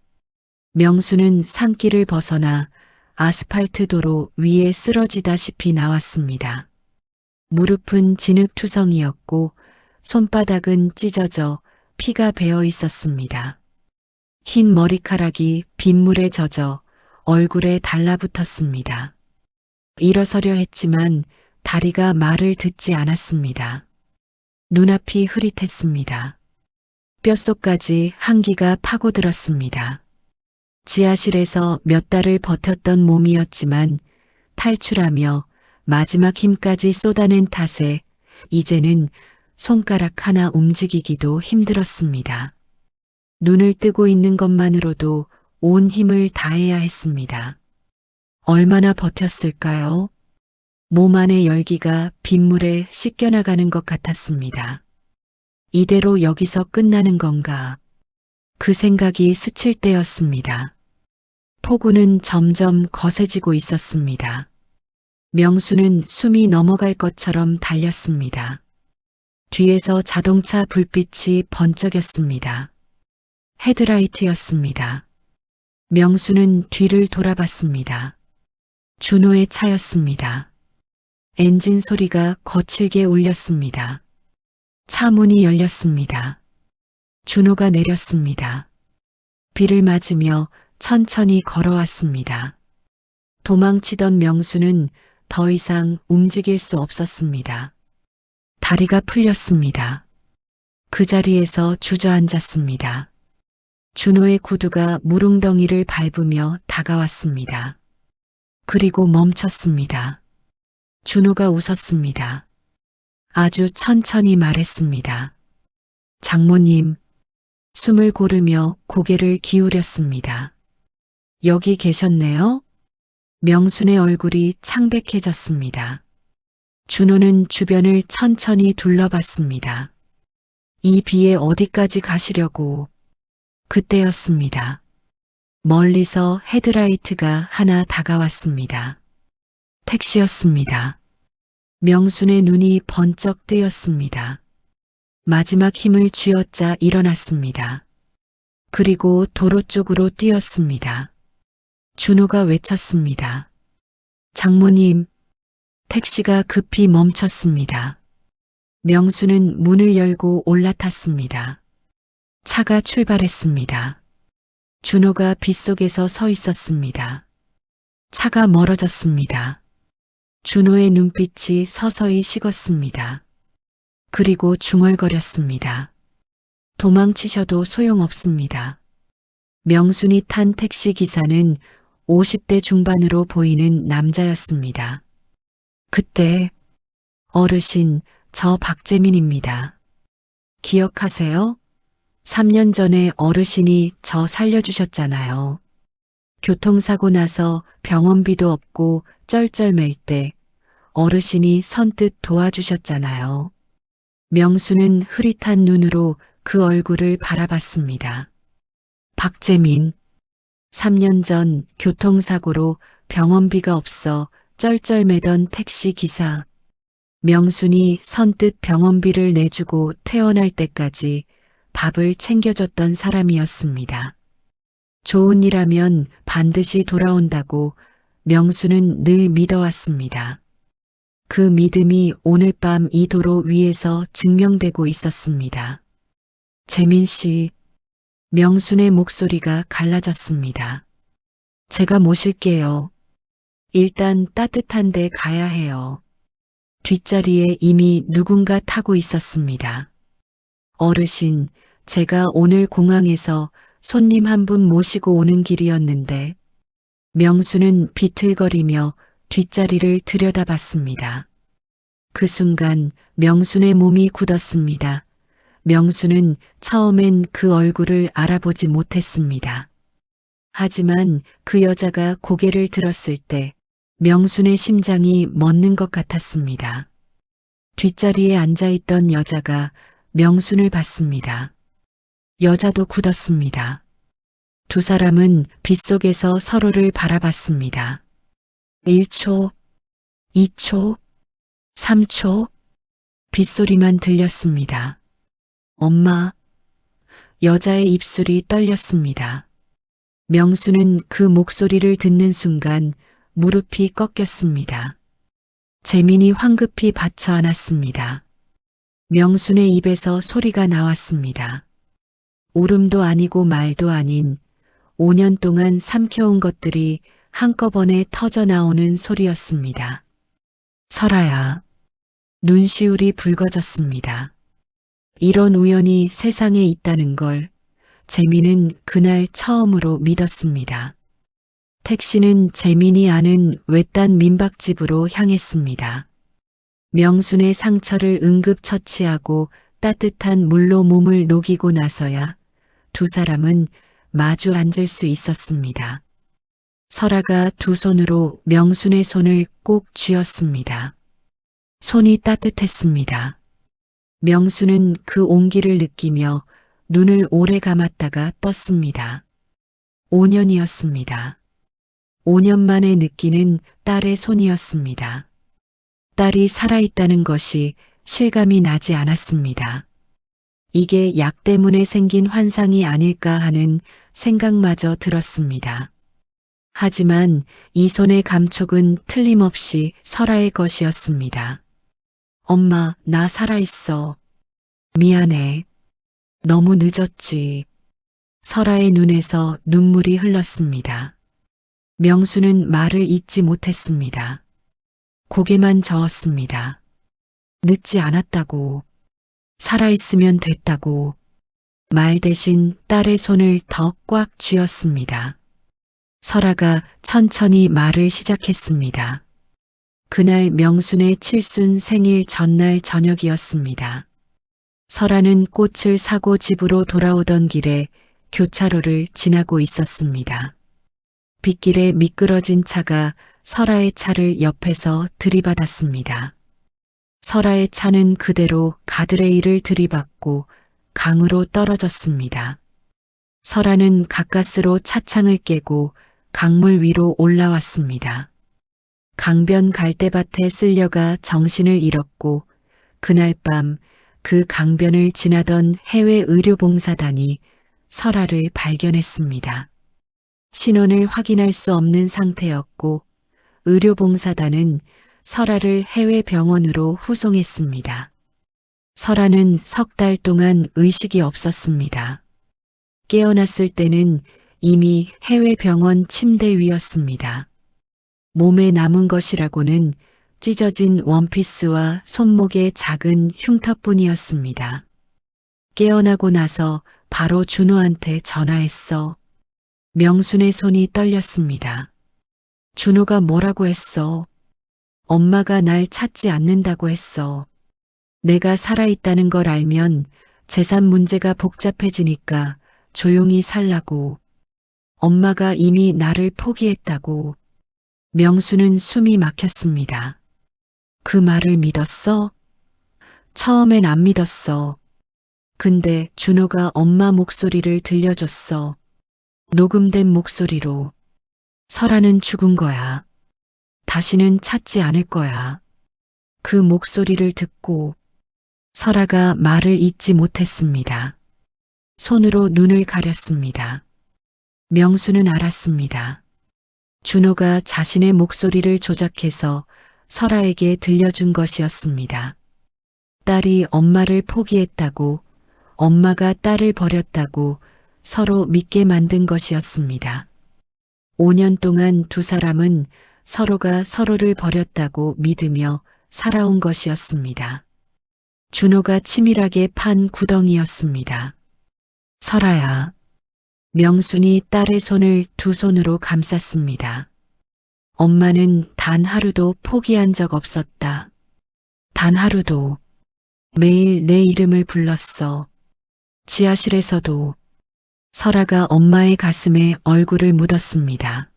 명수는 산길을 벗어나 아스팔트 도로 위에 쓰러지다시피 나왔습니다. 무릎은 진흙투성이었고 손바닥은 찢어져 피가 배어 있었습니다. 흰 머리카락이 빗물에 젖어 얼굴에 달라붙었습니다. 일어서려 했지만 다리가 말을 듣지 않았습니다. 눈앞이 흐릿했습니다. 뼛속까지 한기가 파고들었습니다. 지하실에서 몇 달을 버텼던 몸이었지만 탈출하며 마지막 힘까지 쏟아낸 탓에 이제는 손가락 하나 움직이기도 힘들었습니다. 눈을 뜨고 있는 것만으로도 온 힘을 다해야 했습니다. 얼마나 버텼을까요? 몸 안의 열기가 빗물에 씻겨나가는 것 같았습니다. 이대로 여기서 끝나는 건가? 그 생각이 스칠 때였습니다. 폭우는 점점 거세지고 있었습니다. 명수는 숨이 넘어갈 것처럼 달렸습니다. 뒤에서 자동차 불빛이 번쩍였습니다. 헤드라이트였습니다. 명수는 뒤를 돌아봤습니다. 준호의 차였습니다. 엔진 소리가 거칠게 울렸습니다. 차 문이 열렸습니다. 준호가 내렸습니다. 비를 맞으며 천천히 걸어왔습니다. 도망치던 명수는 더 이상 움직일 수 없었습니다. 다리가 풀렸습니다. 그 자리에서 주저앉았습니다. 준호의 구두가 무릉덩이를 밟으며 다가왔습니다. 그리고 멈췄습니다. 준호가 웃었습니다. 아주 천천히 말했습니다. 장모님. 숨을 고르며 고개를 기울였습니다. 여기 계셨네요? 명순의 얼굴이 창백해졌습니다. 준호는 주변을 천천히 둘러봤습니다. 이 비에 어디까지 가시려고? 그때였습니다. 멀리서 헤드라이트가 하나 다가왔습니다. 택시였습니다. 명순의 눈이 번쩍 뜨였습니다. 마지막 힘을 쥐어짜 일어났습니다. 그리고 도로 쪽으로 뛰었습니다. 준호가 외쳤습니다. 장모님. 택시가 급히 멈췄습니다. 명수는 문을 열고 올라탔습니다. 차가 출발했습니다. 준호가 빗속에서 서 있었습니다. 차가 멀어졌습니다. 준호의 눈빛이 서서히 식었습니다. 그리고 중얼거렸습니다. 도망치셔도 소용없습니다. 명순이 탄 택시 기사는 50대 중반으로 보이는 남자였습니다. 그때 어르신, 저 박재민입니다. 기억하세요? 3년 전에 어르신이 저 살려주셨잖아요. 교통사고 나서 병원비도 없고 쩔쩔맬 때 어르신이 선뜻 도와주셨잖아요. 명수는 흐릿한 눈으로 그 얼굴을 바라봤습니다. 박재민, 3년 전 교통사고로 병원비가 없어 쩔쩔매던 택시기사. 명순이 선뜻 병원비를 내주고 퇴원할 때까지 밥을 챙겨줬던 사람이었습니다. 좋은 일하면 반드시 돌아온다고 명수는 늘 믿어왔습니다. 그 믿음이 오늘 밤 이 도로 위에서 증명되고 있었습니다. 재민 씨, 명순의 목소리가 갈라졌습니다. 제가 모실게요. 일단 따뜻한 데 가야 해요. 뒷자리에 이미 누군가 타고 있었습니다. 어르신, 제가 오늘 공항에서 손님 한 분 모시고 오는 길이었는데 명수는 비틀거리며 뒷자리를 들여다봤습니다. 그 순간 명순의 몸이 굳었습니다. 명수는 처음엔 그 얼굴을 알아보지 못했습니다. 하지만 그 여자가 고개를 들었을 때 명순의 심장이 멎는 것 같았습니다. 뒷자리에 앉아있던 여자가 명순을 봤습니다. 여자도 굳었습니다. 두 사람은 빗속에서 서로를 바라봤습니다. 1초, 2초, 3초, 빗소리만 들렸습니다. 엄마. 여자의 입술이 떨렸습니다. 명수는 그 목소리를 듣는 순간 무릎이 꺾였습니다. 재민이 황급히 받쳐 안았습니다. 명순의 입에서 소리가 나왔습니다. 울음도 아니고 말도 아닌 5년 동안 삼켜온 것들이 한꺼번에 터져 나오는 소리였습니다. 설아야. 눈시울이 붉어졌습니다. 이런 우연이 세상에 있다는 걸 재민은 그날 처음으로 믿었습니다. 택시는 재민이 아는 외딴 민박집으로 향했습니다. 명순의 상처를 응급 처치하고 따뜻한 물로 몸을 녹이고 나서야 두 사람은 마주 앉을 수 있었습니다. 설아가 두 손으로 명순의 손을 꼭 쥐었습니다. 손이 따뜻했습니다. 명수는 그 온기를 느끼며 눈을 오래 감았다가 떴습니다. 5년이었습니다. 5년 만에 느끼는 딸의 손이었습니다. 딸이 살아있다는 것이 실감이 나지 않았습니다. 이게 약 때문에 생긴 환상이 아닐까 하는 생각마저 들었습니다. 하지만 이 손의 감촉은 틀림없이 설아의 것이었습니다. 엄마, 나 살아있어. 미안해. 너무 늦었지. 설아의 눈에서 눈물이 흘렀습니다. 명수는 말을 잇지 못했습니다. 고개만 저었습니다. 늦지 않았다고. 살아있으면 됐다고. 말 대신 딸의 손을 더 꽉 쥐었습니다. 설아가 천천히 말을 시작했습니다. 그날 명순의 칠순 생일 전날 저녁이었습니다. 설아는 꽃을 사고 집으로 돌아오던 길에 교차로를 지나고 있었습니다. 빗길에 미끄러진 차가 설아의 차를 옆에서 들이받았습니다. 설아의 차는 그대로 가드레일을 들이받고 강으로 떨어졌습니다. 설아는 가까스로 차창을 깨고 강물 위로 올라왔습니다. 강변 갈대밭에 쓸려가 정신을 잃었고 그날 밤 그 강변을 지나던 해외 의료봉사단이 설아를 발견했습니다. 신원을 확인할 수 없는 상태였고 의료봉사단은 설아를 해외 병원으로 후송했습니다. 설아는 석 달 동안 의식이 없었습니다. 깨어났을 때는 이미 해외 병원 침대 위였습니다. 몸에 남은 것이라고는 찢어진 원피스와 손목의 작은 흉터뿐이었습니다. 깨어나고 나서 바로 준호한테 전화했어. 명순의 손이 떨렸습니다. 준호가 뭐라고 했어? 엄마가 날 찾지 않는다고 했어. 내가 살아있다는 걸 알면 재산 문제가 복잡해지니까 조용히 살라고. 엄마가 이미 나를 포기했다고. 명수는 숨이 막혔습니다. 그 말을 믿었어? 처음엔 안 믿었어. 근데 준호가 엄마 목소리를 들려줬어. 녹음된 목소리로. 설아는 죽은 거야. 다시는 찾지 않을 거야. 그 목소리를 듣고 설아가 말을 잇지 못했습니다. 손으로 눈을 가렸습니다. 명수는 알았습니다. 준호가 자신의 목소리를 조작해서 설아에게 들려준 것이었습니다. 딸이 엄마를 포기했다고, 엄마가 딸을 버렸다고 서로 믿게 만든 것이었습니다. 5년 동안 두 사람은 서로가 서로를 버렸다고 믿으며 살아온 것이었습니다. 준호가 치밀하게 판 구덩이였습니다. 설아야. 명순이 딸의 손을 두 손으로 감쌌습니다. 엄마는 단 하루도 포기한 적 없었다. 단 하루도. 매일 내 이름을 불렀어. 지하실에서도. 설아가 엄마의 가슴에 얼굴을 묻었습니다.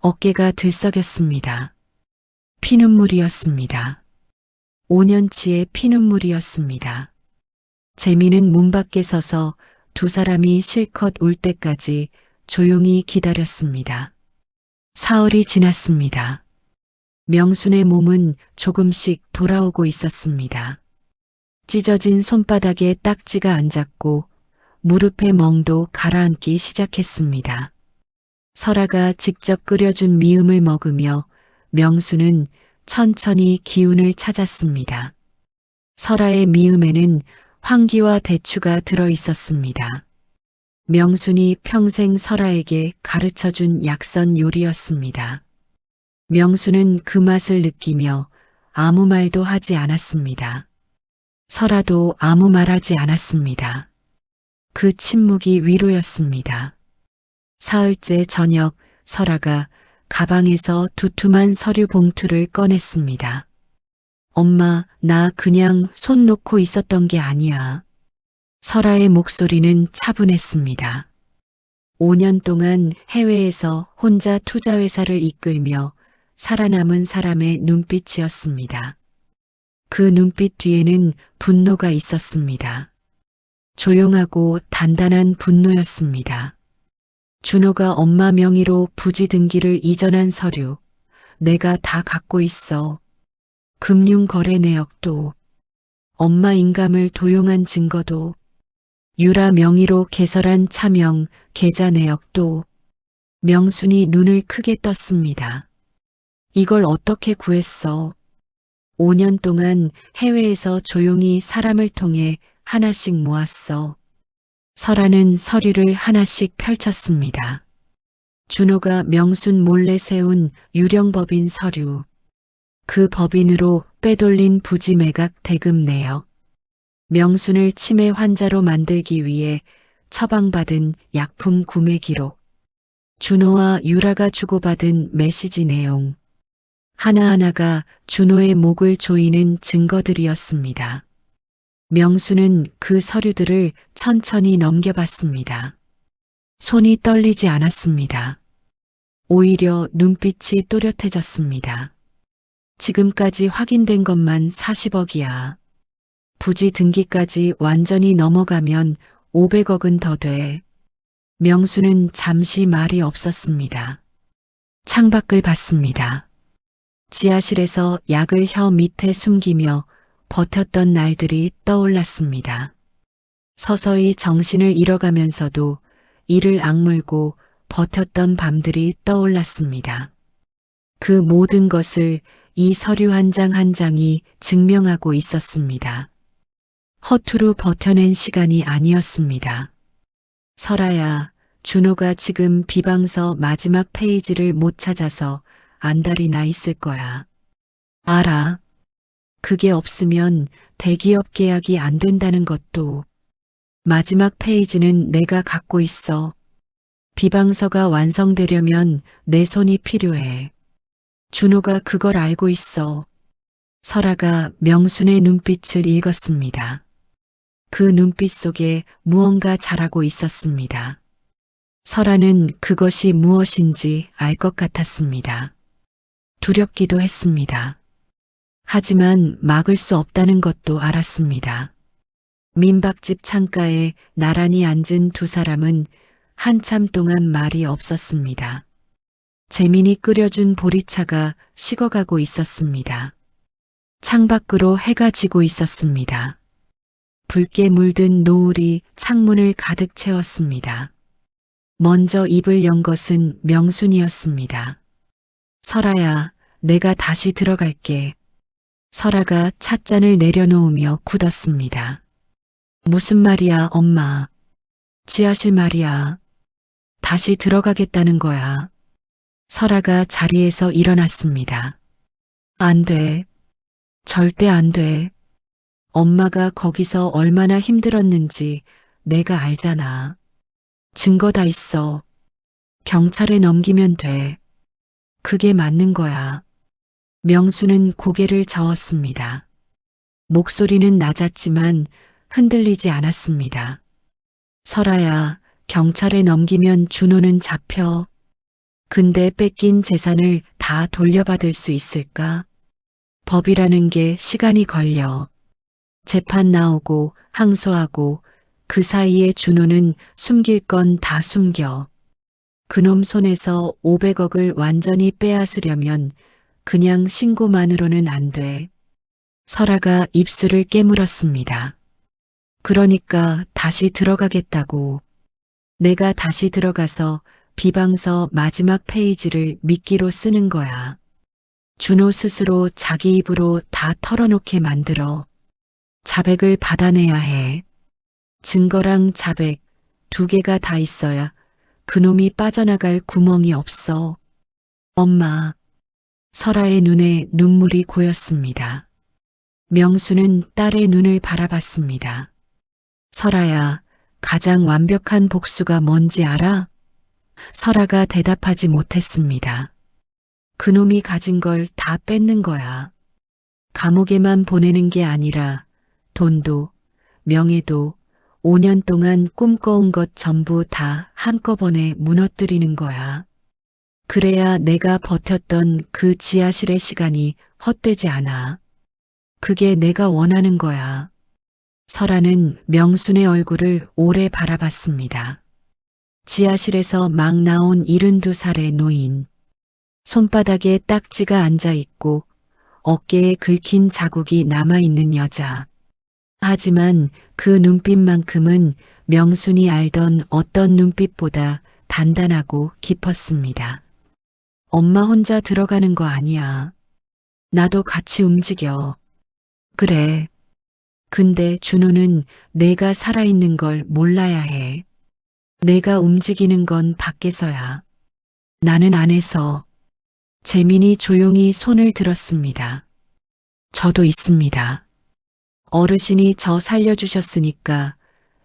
어깨가 들썩였습니다. 피눈물이었습니다. 5년치의 피눈물이었습니다. 재미는 문 밖에 서서 두 사람이 실컷 울 때까지 조용히 기다렸습니다. 사흘이 지났습니다. 명순의 몸은 조금씩 돌아오고 있었습니다. 찢어진 손바닥에 딱지가 앉았고 무릎의 멍도 가라앉기 시작했습니다. 설아가 직접 끓여준 미음을 먹으며 명수는 천천히 기운을 찾았습니다. 설아의 미음에는 황기와 대추가 들어 있었습니다. 명순이 평생 설아에게 가르쳐준 약선 요리였습니다. 명수는 그 맛을 느끼며 아무 말도 하지 않았습니다. 설아도 아무 말하지 않았습니다. 그 침묵이 위로였습니다. 사흘째 저녁 설아가 가방에서 두툼한 서류 봉투를 꺼냈습니다. 엄마, 나 그냥 손 놓고 있었던 게 아니야. 설아의 목소리는 차분했습니다. 5년 동안 해외에서 혼자 투자회사를 이끌며 살아남은 사람의 눈빛이었습니다. 그 눈빛 뒤에는 분노가 있었습니다. 조용하고 단단한 분노였습니다. 준호가 엄마 명의로 부지 등기를 이전한 서류, 내가 다 갖고 있어. 금융거래 내역도, 엄마 인감을 도용한 증거도, 유라 명의로 개설한 차명, 계좌 내역도. 명순이 눈을 크게 떴습니다. 이걸 어떻게 구했어? 5년 동안 해외에서 조용히 사람을 통해 하나씩 모았어. 설아는 서류를 하나씩 펼쳤습니다. 준호가 명순 몰래 세운 유령법인 서류. 그 법인으로 빼돌린 부지 매각 대금 내역. 명순을 치매 환자로 만들기 위해 처방받은 약품 구매 기록. 준호와 유라가 주고받은 메시지 내용. 하나하나가 준호의 목을 조이는 증거들이었습니다. 명수는 그 서류들을 천천히 넘겨봤습니다. 손이 떨리지 않았습니다. 오히려 눈빛이 또렷해졌습니다. 지금까지 확인된 것만 40억이야. 부지 등기까지 완전히 넘어가면 500억은 더 돼. 명수는 잠시 말이 없었습니다. 창밖을 봤습니다. 지하실에서 약을 혀 밑에 숨기며 버텼던 날들이 떠올랐습니다. 서서히 정신을 잃어가면서도 이를 악물고 버텼던 밤들이 떠올랐습니다. 그 모든 것을 이 서류 한 장 한 장이 증명하고 있었습니다. 허투루 버텨낸 시간이 아니었습니다. 설아야, 준호가 지금 비방서 마지막 페이지를 못 찾아서 안달이 나 있을 거야. 알아. 그게 없으면 대기업 계약이 안 된다는 것도. 마지막 페이지는 내가 갖고 있어. 비방서가 완성되려면 내 손이 필요해. 준호가 그걸 알고 있어. 설아가 명순의 눈빛을 읽었습니다. 그 눈빛 속에 무언가 자라고 있었습니다. 설아는 그것이 무엇인지 알 것 같았습니다. 두렵기도 했습니다. 하지만 막을 수 없다는 것도 알았습니다. 민박집 창가에 나란히 앉은 두 사람은 한참 동안 말이 없었습니다. 재민이 끓여준 보리차가 식어가고 있었습니다. 창밖으로 해가 지고 있었습니다. 붉게 물든 노을이 창문을 가득 채웠습니다. 먼저 입을 연 것은 명순이었습니다. 설아야, 내가 다시 들어갈게. 설아가 찻잔을 내려놓으며 굳었습니다. 무슨 말이야, 엄마. 지하실 말이야. 다시 들어가겠다는 거야. 설아가 자리에서 일어났습니다. 안 돼. 절대 안 돼. 엄마가 거기서 얼마나 힘들었는지 내가 알잖아. 증거 다 있어. 경찰에 넘기면 돼. 그게 맞는 거야. 명수는 고개를 저었습니다. 목소리는 낮았지만 흔들리지 않았습니다. 설아야, 경찰에 넘기면 준호는 잡혀. 근데 뺏긴 재산을 다 돌려받을 수 있을까? 법이라는 게 시간이 걸려. 재판 나오고 항소하고 그 사이에 준호는 숨길 건 다 숨겨. 그놈 손에서 500억을 완전히 빼앗으려면 그냥 신고만으로는 안 돼. 설아가 입술을 깨물었습니다. 그러니까 다시 들어가겠다고. 내가 다시 들어가서 비방서 마지막 페이지를 미끼로 쓰는 거야. 준호 스스로 자기 입으로 다 털어놓게 만들어. 자백을 받아내야 해. 증거랑 자백 두 개가 다 있어야 그놈이 빠져나갈 구멍이 없어. 엄마. 설아의 눈에 눈물이 고였습니다. 명수는 딸의 눈을 바라봤습니다. 설아야, 가장 완벽한 복수가 뭔지 알아? 설아가 대답하지 못했습니다. 그놈이 가진 걸 다 뺏는 거야. 감옥에만 보내는 게 아니라 돈도, 명예도, 5년 동안 꿈꿔온 것 전부 다 한꺼번에 무너뜨리는 거야. 그래야 내가 버텼던 그 지하실의 시간이 헛되지 않아. 그게 내가 원하는 거야. 설아는 명순의 얼굴을 오래 바라봤습니다. 지하실에서 막 나온 72살의 노인. 손바닥에 딱지가 앉아있고 어깨에 긁힌 자국이 남아있는 여자. 하지만 그 눈빛만큼은 명순이 알던 어떤 눈빛보다 단단하고 깊었습니다. 엄마 혼자 들어가는 거 아니야. 나도 같이 움직여. 그래. 근데 준호는 내가 살아있는 걸 몰라야 해. 내가 움직이는 건 밖에서야. 나는 안에서. 재민이 조용히 손을 들었습니다. 저도 있습니다. 어르신이 저 살려주셨으니까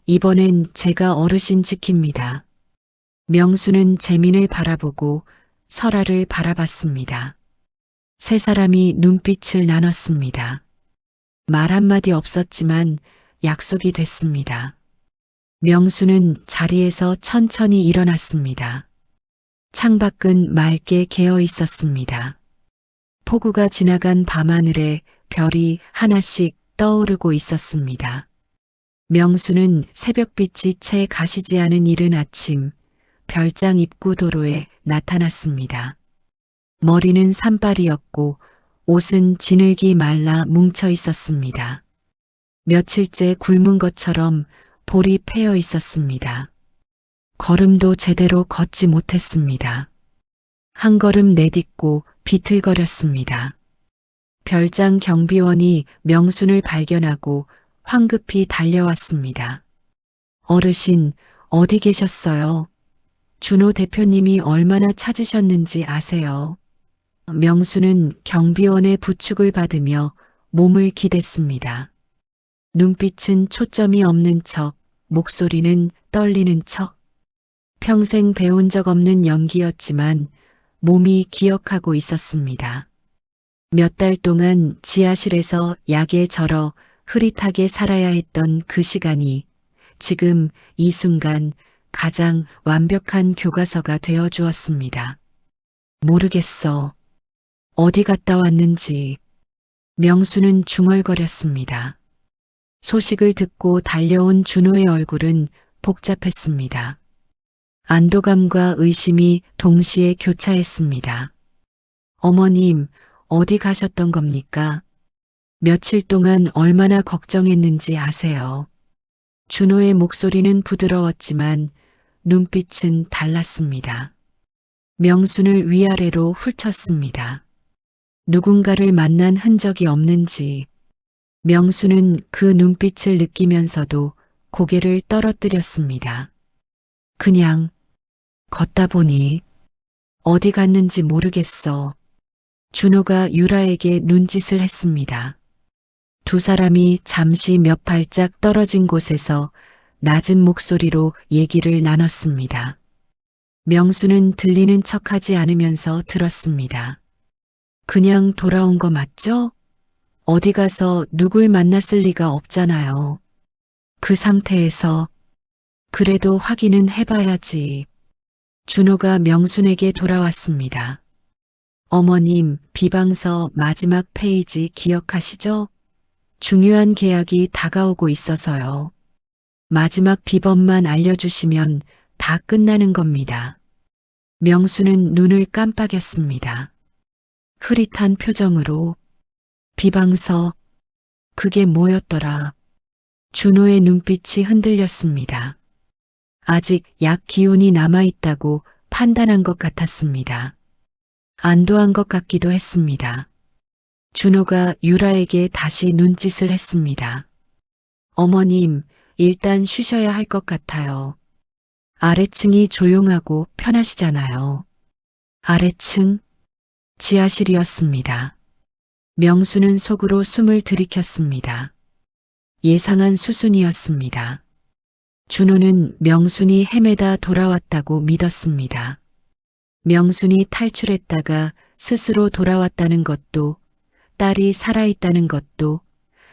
이번엔 제가 어르신 지킵니다. 명수는 재민을 바라보고 설아를 바라봤습니다. 세 사람이 눈빛을 나눴습니다. 말 한마디 없었지만 약속이 됐습니다. 명수는 자리에서 천천히 일어났습니다. 창밖은 맑게 개어 있었습니다. 폭우가 지나간 밤하늘에 별이 하나씩 떠오르고 있었습니다. 명수는 새벽빛이 채 가시지 않은 이른 아침 별장 입구 도로에 나타났습니다. 머리는 산발이었고 옷은 지늘기 말라 뭉쳐 있었습니다. 며칠째 굶은 것처럼 볼이 패여 있었습니다. 걸음도 제대로 걷지 못했습니다. 한 걸음 내딛고 비틀거렸습니다. 별장 경비원이 명순을 발견하고 황급히 달려왔습니다. 어르신, 어디 계셨어요? 준호 대표님이 얼마나 찾으셨는지 아세요? 명순은 경비원의 부축을 받으며 몸을 기댔습니다. 눈빛은 초점이 없는 척, 목소리는 떨리는 척. 평생 배운 적 없는 연기였지만 몸이 기억하고 있었습니다. 몇 달 동안 지하실에서 약에 절어 흐릿하게 살아야 했던 그 시간이 지금 이 순간 가장 완벽한 교과서가 되어 주었습니다. 모르겠어. 어디 갔다 왔는지. 명수는 중얼거렸습니다. 소식을 듣고 달려온 준호의 얼굴은 복잡했습니다. 안도감과 의심이 동시에 교차했습니다. 어머님, 어디 가셨던 겁니까? 며칠 동안 얼마나 걱정했는지 아세요? 준호의 목소리는 부드러웠지만 눈빛은 달랐습니다. 명순을 위아래로 훑었습니다. 누군가를 만난 흔적이 없는지. 명수는 그 눈빛을 느끼면서도 고개를 떨어뜨렸습니다. 그냥 걷다 보니 어디 갔는지 모르겠어. 준호가 유라에게 눈짓을 했습니다. 두 사람이 잠시 몇 발짝 떨어진 곳에서 낮은 목소리로 얘기를 나눴습니다. 명수는 들리는 척하지 않으면서 들었습니다. 그냥 돌아온 거 맞죠? 어디 가서 누굴 만났을 리가 없잖아요. 그 상태에서 그래도 확인은 해봐야지. 준호가 명순에게 돌아왔습니다. 어머님, 비방서 마지막 페이지 기억하시죠? 중요한 계약이 다가오고 있어서요. 마지막 비번만 알려주시면 다 끝나는 겁니다. 명수는 눈을 깜빡였습니다. 흐릿한 표정으로 비방서, 그게 뭐였더라? 준호의 눈빛이 흔들렸습니다. 아직 약 기운이 남아있다고 판단한 것 같았습니다. 안도한 것 같기도 했습니다. 준호가 유라에게 다시 눈짓을 했습니다. 어머님, 일단 쉬셔야 할 것 같아요. 아래층이 조용하고 편하시잖아요. 아래층? 지하실이었습니다. 명수는 속으로 숨을 들이켰습니다. 예상한 수순이었습니다. 준호는 명순이 헤매다 돌아왔다고 믿었습니다. 명순이 탈출했다가 스스로 돌아왔다는 것도, 딸이 살아있다는 것도,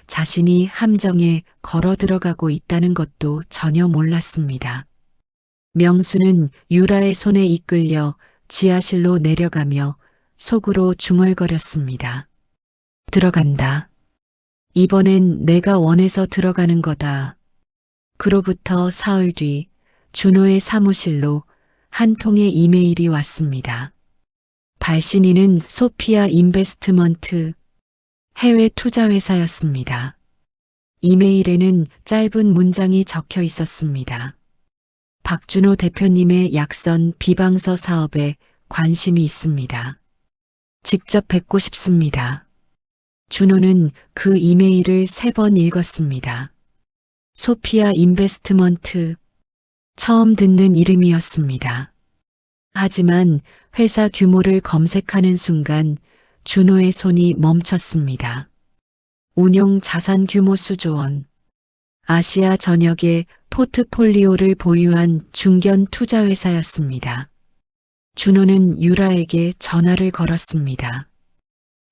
자신이 함정에 걸어 들어가고 있다는 것도 전혀 몰랐습니다. 명수는 유라의 손에 이끌려 지하실로 내려가며 속으로 중얼거렸습니다. 들어간다. 이번엔 내가 원해서 들어가는 거다. 그로부터 사흘 뒤 준호의 사무실로 한 통의 이메일이 왔습니다. 발신인은 소피아 인베스트먼트 해외 투자회사였습니다. 이메일에는 짧은 문장이 적혀 있었습니다. 박준호 대표님의 약선 비방서 사업에 관심이 있습니다. 직접 뵙고 싶습니다. 준호는 그 이메일을 3번 읽었습니다. 소피아 인베스트먼트, 처음 듣는 이름이었습니다. 하지만 회사 규모를 검색하는 순간 준호의 손이 멈췄습니다. 운용 자산 규모 수조 원. 아시아 전역의 포트폴리오를 보유한 중견 투자회사였습니다. 준호는 유라에게 전화를 걸었습니다.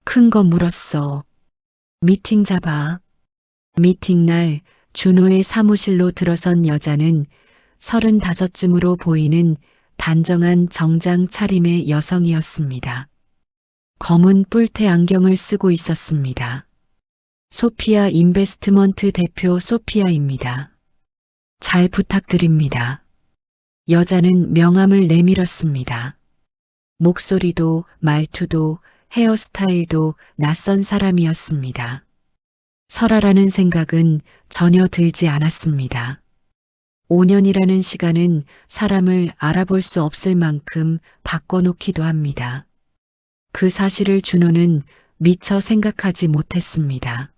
큰 거 물었어. 미팅 잡아. 미팅 날 준호의 사무실로 들어선 여자는 35쯤으로 보이는 단정한 정장 차림의 여성이었습니다. 검은 뿔테 안경을 쓰고 있었습니다. 소피아 인베스트먼트 대표 소피아입니다. 잘 부탁드립니다. 여자는 명함을 내밀었습니다. 목소리도 말투도 헤어스타일도 낯선 사람이었습니다. 설아라는 생각은 전혀 들지 않았습니다. 5년이라는 시간은 사람을 알아볼 수 없을 만큼 바꿔놓기도 합니다. 그 사실을 준호는 미처 생각하지 못했습니다.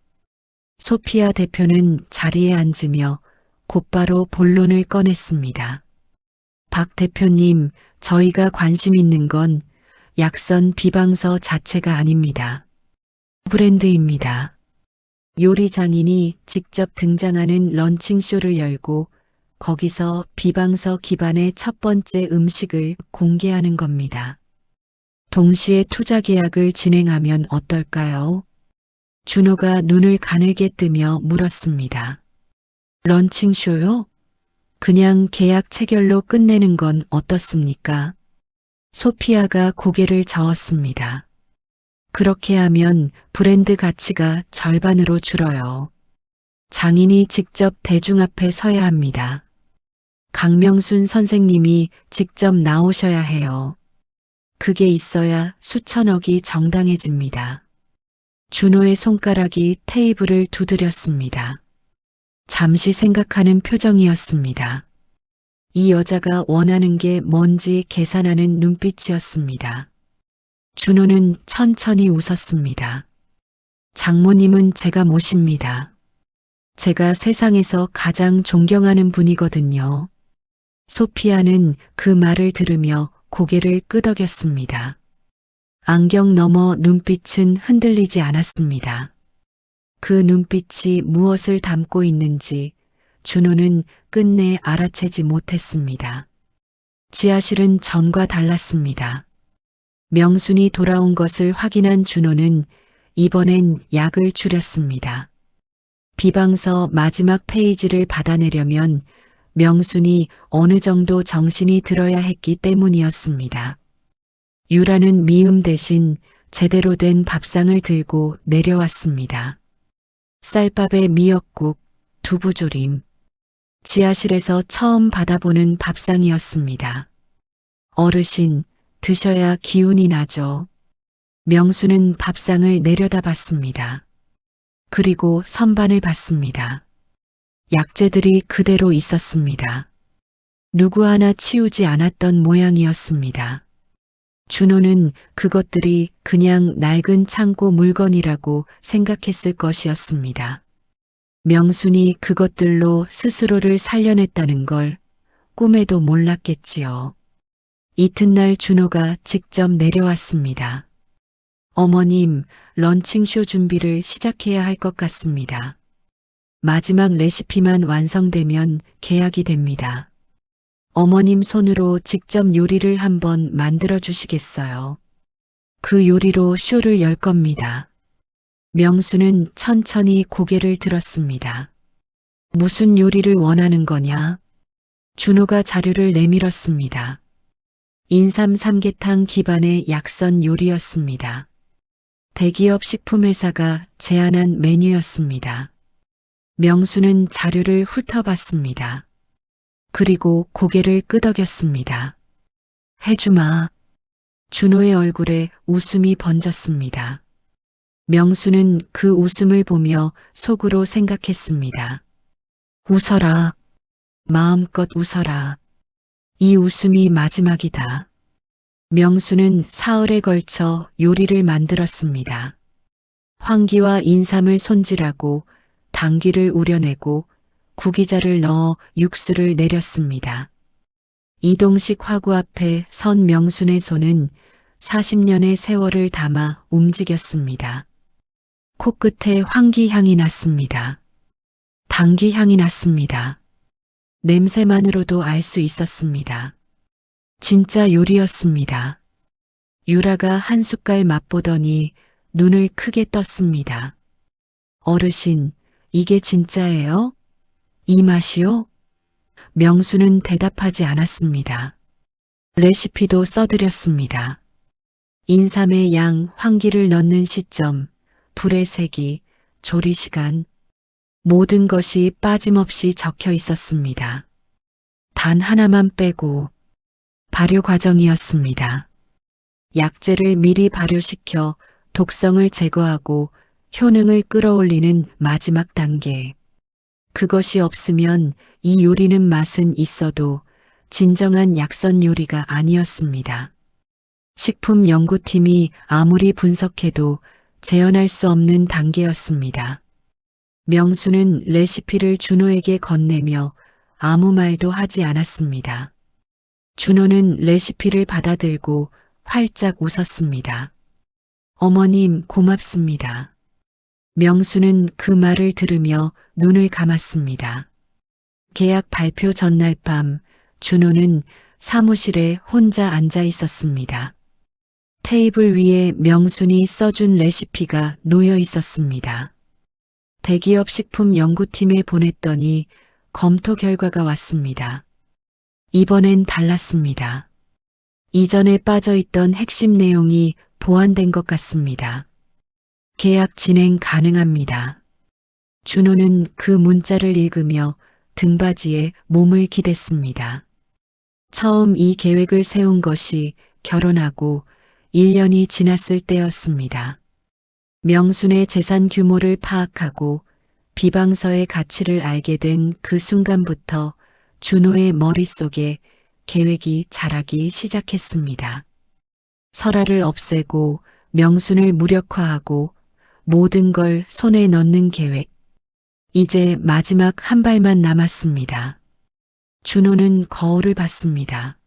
소피아 대표는 자리에 앉으며 곧바로 본론을 꺼냈습니다. 박 대표님, 저희가 관심 있는 건 약선 비방서 자체가 아닙니다. 브랜드입니다. 요리 장인이 직접 등장하는 런칭쇼를 열고 거기서 비방서 기반의 첫 번째 음식을 공개하는 겁니다. 동시에 투자 계약을 진행하면 어떨까요? 준호가 눈을 가늘게 뜨며 물었습니다. 런칭쇼요? 그냥 계약 체결로 끝내는 건 어떻습니까? 소피아가 고개를 저었습니다. 그렇게 하면 브랜드 가치가 절반으로 줄어요. 장인이 직접 대중 앞에 서야 합니다. 강명순 선생님이 직접 나오셔야 해요. 그게 있어야 수천억이 정당해집니다. 준호의 손가락이 테이블을 두드렸습니다. 잠시 생각하는 표정이었습니다. 이 여자가 원하는 게 뭔지 계산하는 눈빛이었습니다. 준호는 천천히 웃었습니다. 장모님은 제가 모십니다. 제가 세상에서 가장 존경하는 분이거든요. 소피아는 그 말을 들으며 고개를 끄덕였습니다. 안경 너머 눈빛은 흔들리지 않았습니다. 그 눈빛이 무엇을 담고 있는지 준호는 끝내 알아채지 못했습니다. 지하실은 전과 달랐습니다. 명순이 돌아온 것을 확인한 준호는 이번엔 약을 줄였습니다. 비방서 마지막 페이지를 받아내려면 명순이 어느 정도 정신이 들어야 했기 때문이었습니다. 유라는 미음 대신 제대로 된 밥상을 들고 내려왔습니다. 쌀밥에 미역국, 두부조림. 지하실에서 처음 받아보는 밥상이었습니다. 어르신, 드셔야 기운이 나죠. 명수는 밥상을 내려다봤습니다. 그리고 선반을 봤습니다. 약재들이 그대로 있었습니다. 누구 하나 치우지 않았던 모양이었습니다. 준호는 그것들이 그냥 낡은 창고 물건이라고 생각했을 것이었습니다. 명순이 그것들로 스스로를 살려냈다는 걸 꿈에도 몰랐겠지요. 이튿날 준호가 직접 내려왔습니다. 어머님, 런칭쇼 준비를 시작해야 할 것 같습니다. 마지막 레시피만 완성되면 계약이 됩니다. 어머님 손으로 직접 요리를 한번 만들어 주시겠어요? 그 요리로 쇼를 열 겁니다. 명수는 천천히 고개를 들었습니다. 무슨 요리를 원하는 거냐? 준호가 자료를 내밀었습니다. 인삼 삼계탕 기반의 약선 요리였습니다. 대기업 식품회사가 제안한 메뉴였습니다. 명수는 자료를 훑어봤습니다. 그리고 고개를 끄덕였습니다. 해주마. 준호의 얼굴에 웃음이 번졌습니다. 명수는 그 웃음을 보며 속으로 생각했습니다. 웃어라. 마음껏 웃어라. 이 웃음이 마지막이다. 명수는 사흘에 걸쳐 요리를 만들었습니다. 황기와 인삼을 손질하고 당귀를 우려내고 구기자를 넣어 육수를 내렸습니다. 이동식 화구 앞에 선 명순의 손은 40년의 세월을 담아 움직였습니다. 코끝에 황기향이 났습니다. 당귀향이 났습니다. 냄새만으로도 알 수 있었습니다. 진짜 요리였습니다. 유라가 한 숟갈 맛보더니 눈을 크게 떴습니다. 어르신, 이게 진짜예요? 이 맛이요? 명수는 대답하지 않았습니다. 레시피도 써드렸습니다. 인삼의 양, 황기를 넣는 시점, 불의 세기, 조리 시간, 모든 것이 빠짐없이 적혀 있었습니다. 단 하나만 빼고 발효 과정이었습니다. 약재를 미리 발효시켜 독성을 제거하고 효능을 끌어올리는 마지막 단계. 그것이 없으면 이 요리는 맛은 있어도 진정한 약선 요리가 아니었습니다. 식품 연구팀이 아무리 분석해도 재현할 수 없는 단계였습니다. 명수는 레시피를 준호에게 건네며 아무 말도 하지 않았습니다. 준호는 레시피를 받아들고 활짝 웃었습니다. 어머님 고맙습니다. 명수는 그 말을 들으며 눈을 감았습니다. 계약 발표 전날 밤 준호는 사무실에 혼자 앉아 있었습니다. 테이블 위에 명순이 써준 레시피가 놓여 있었습니다. 대기업 식품 연구팀에 보냈더니 검토 결과가 왔습니다. 이번엔 달랐습니다. 이전에 빠져있던 핵심 내용이 보완된 것 같습니다. 계약 진행 가능합니다. 준호는 그 문자를 읽으며 등받이에 몸을 기댔습니다. 처음 이 계획을 세운 것이 결혼하고 1년이 지났을 때였습니다. 명순의 재산 규모를 파악하고 비방서의 가치를 알게 된 그 순간부터 준호의 머릿속에 계획이 자라기 시작했습니다. 설아를 없애고 명순을 무력화하고 모든 걸 손에 넣는 계획. 이제 마지막 한 발만 남았습니다. 준호는 거울을 봤습니다.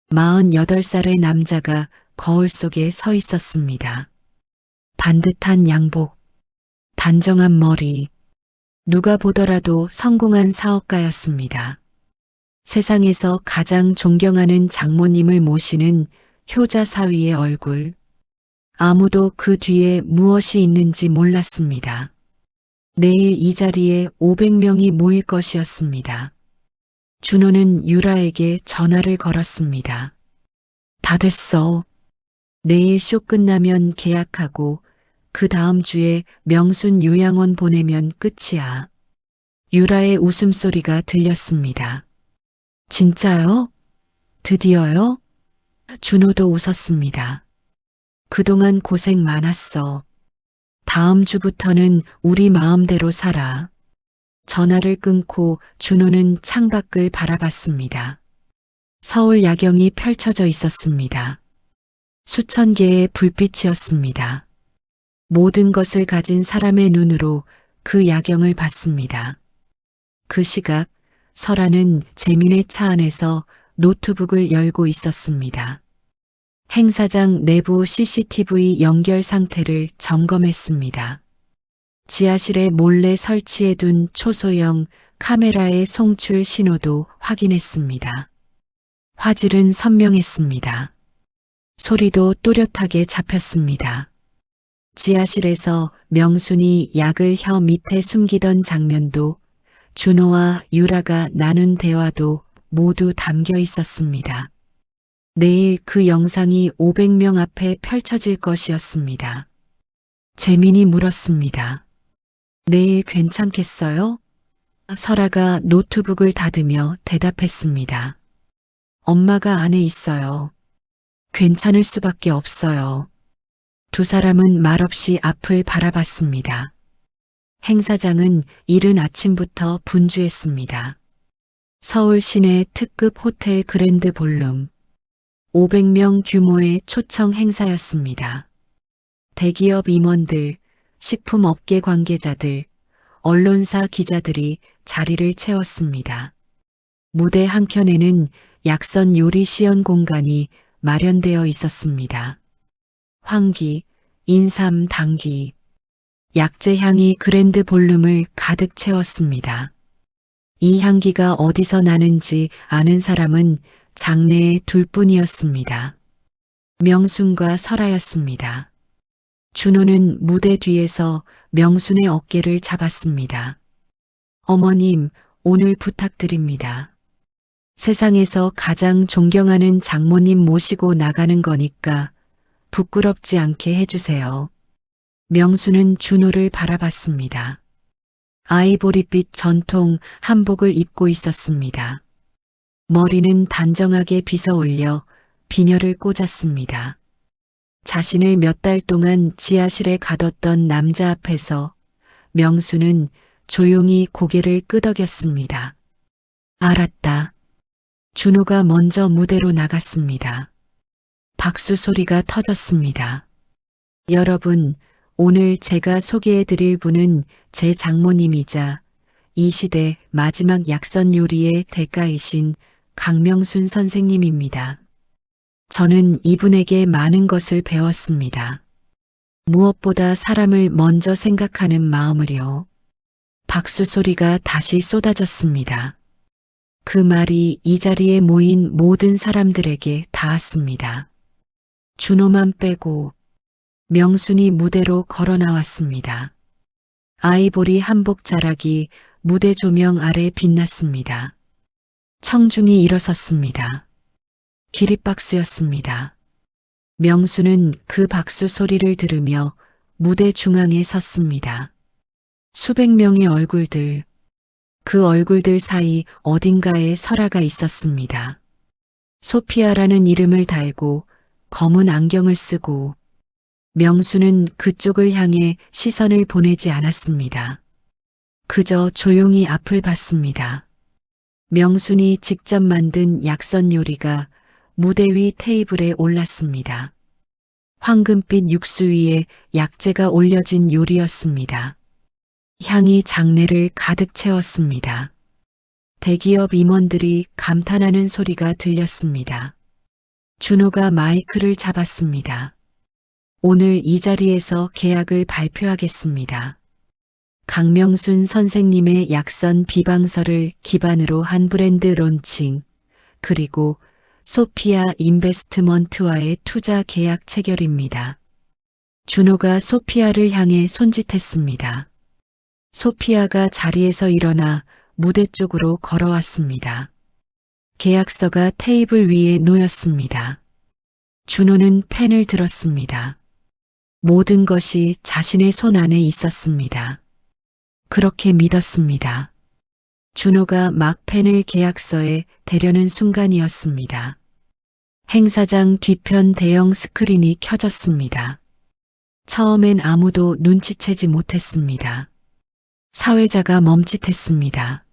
48살의 남자가 거울 속에 서 있었습니다. 반듯한 양복, 단정한 머리, 누가 보더라도 성공한 사업가였습니다. 세상에서 가장 존경하는 장모님을 모시는 효자 사위의 얼굴. 아무도 그 뒤에 무엇이 있는지 몰랐습니다. 내일 이 자리에 500명이 모일 것이었습니다. 준호는 유라에게 전화를 걸었습니다. 다 됐어. 내일 쇼 끝나면 계약하고 그 다음 주에 명순 요양원 보내면 끝이야. 유라의 웃음소리가 들렸습니다. 진짜요? 드디어요? 준호도 웃었습니다. 그동안 고생 많았어. 다음 주부터는 우리 마음대로 살아. 전화를 끊고 준호는 창밖을 바라봤습니다. 서울 야경이 펼쳐져 있었습니다. 수천 개의 불빛이었습니다. 모든 것을 가진 사람의 눈으로 그 야경을 봤습니다. 그 시각 설아는 재민의 차 안에서 노트북을 열고 있었습니다. 행사장 내부 CCTV 연결 상태를 점검했습니다. 지하실에 몰래 설치해둔 초소형 카메라의 송출 신호도 확인했습니다. 화질은 선명했습니다. 소리도 또렷하게 잡혔습니다. 지하실에서 명순이 약을 혀 밑에 숨기던 장면도 준호와 유라가 나눈 대화도 모두 담겨 있었습니다. 내일 그 영상이 500명 앞에 펼쳐질 것이었습니다. 재민이 물었습니다. 내일 괜찮겠어요? 설아가 노트북을 닫으며 대답했습니다. 엄마가 안에 있어요. 괜찮을 수밖에 없어요. 두 사람은 말없이 앞을 바라봤습니다. 행사장은 이른 아침부터 분주했습니다. 서울 시내 특급 호텔 그랜드 볼룸. 500명 규모의 초청 행사였습니다. 대기업 임원들, 식품업계 관계자들, 언론사 기자들이 자리를 채웠습니다. 무대 한켠에는 약선 요리 시연 공간이 마련되어 있었습니다. 황기, 인삼, 당귀, 약재 향이 그랜드 볼룸을 가득 채웠습니다. 이 향기가 어디서 나는지 아는 사람은 장내에 둘뿐이었습니다. 명순과 설아였습니다. 준호는 무대 뒤에서 명순의 어깨를 잡았습니다. 어머님, 오늘 부탁드립니다. 세상에서 가장 존경하는 장모님 모시고 나가는 거니까 부끄럽지 않게 해주세요. 명순은 준호를 바라봤습니다. 아이보리빛 전통 한복을 입고 있었습니다. 머리는 단정하게 빗어 올려 비녀를 꽂았습니다. 자신을 몇 달 동안 지하실에 가뒀던 남자 앞에서 명수는 조용히 고개를 끄덕였습니다. 알았다. 준호가 먼저 무대로 나갔습니다. 박수 소리가 터졌습니다. 여러분, 오늘 제가 소개해드릴 분은 제 장모님이자 이 시대 마지막 약선 요리의 대가이신 강명순 선생님입니다. 저는 이분에게 많은 것을 배웠습니다. 무엇보다 사람을 먼저 생각하는 마음을요. 박수 소리가 다시 쏟아졌습니다. 그 말이 이 자리에 모인 모든 사람들에게 닿았습니다. 준호만 빼고 명순이 무대로 걸어 나왔습니다. 아이보리 한복 자락이 무대 조명 아래 빛났습니다. 청중이 일어섰습니다. 기립박수였습니다. 명수는 그 박수 소리를 들으며 무대 중앙에 섰습니다. 수백 명의 얼굴들, 그 얼굴들 사이 어딘가에 설아가 있었습니다. 소피아라는 이름을 달고 검은 안경을 쓰고 명수는 그쪽을 향해 시선을 보내지 않았습니다. 그저 조용히 앞을 봤습니다. 명순이 직접 만든 약선 요리가 무대 위 테이블에 올랐습니다. 황금빛 육수 위에 약재가 올려진 요리였습니다. 향이 장내를 가득 채웠습니다. 대기업 임원들이 감탄하는 소리가 들렸습니다. 준호가 마이크를 잡았습니다. 오늘 이 자리에서 계약을 발표하겠습니다. 강명순 선생님의 약선 비방설을 기반으로 한 브랜드 론칭, 그리고 소피아 인베스트먼트와의 투자 계약 체결입니다. 준호가 소피아를 향해 손짓했습니다. 소피아가 자리에서 일어나 무대 쪽으로 걸어왔습니다. 계약서가 테이블 위에 놓였습니다. 준호는 펜을 들었습니다. 모든 것이 자신의 손 안에 있었습니다. 그렇게 믿었습니다. 준호가 막 펜을 계약서에 대려는 순간이었습니다. 행사장 뒤편 대형 스크린이 켜졌습니다. 처음엔 아무도 눈치채지 못했습니다. 사회자가 멈칫했습니다.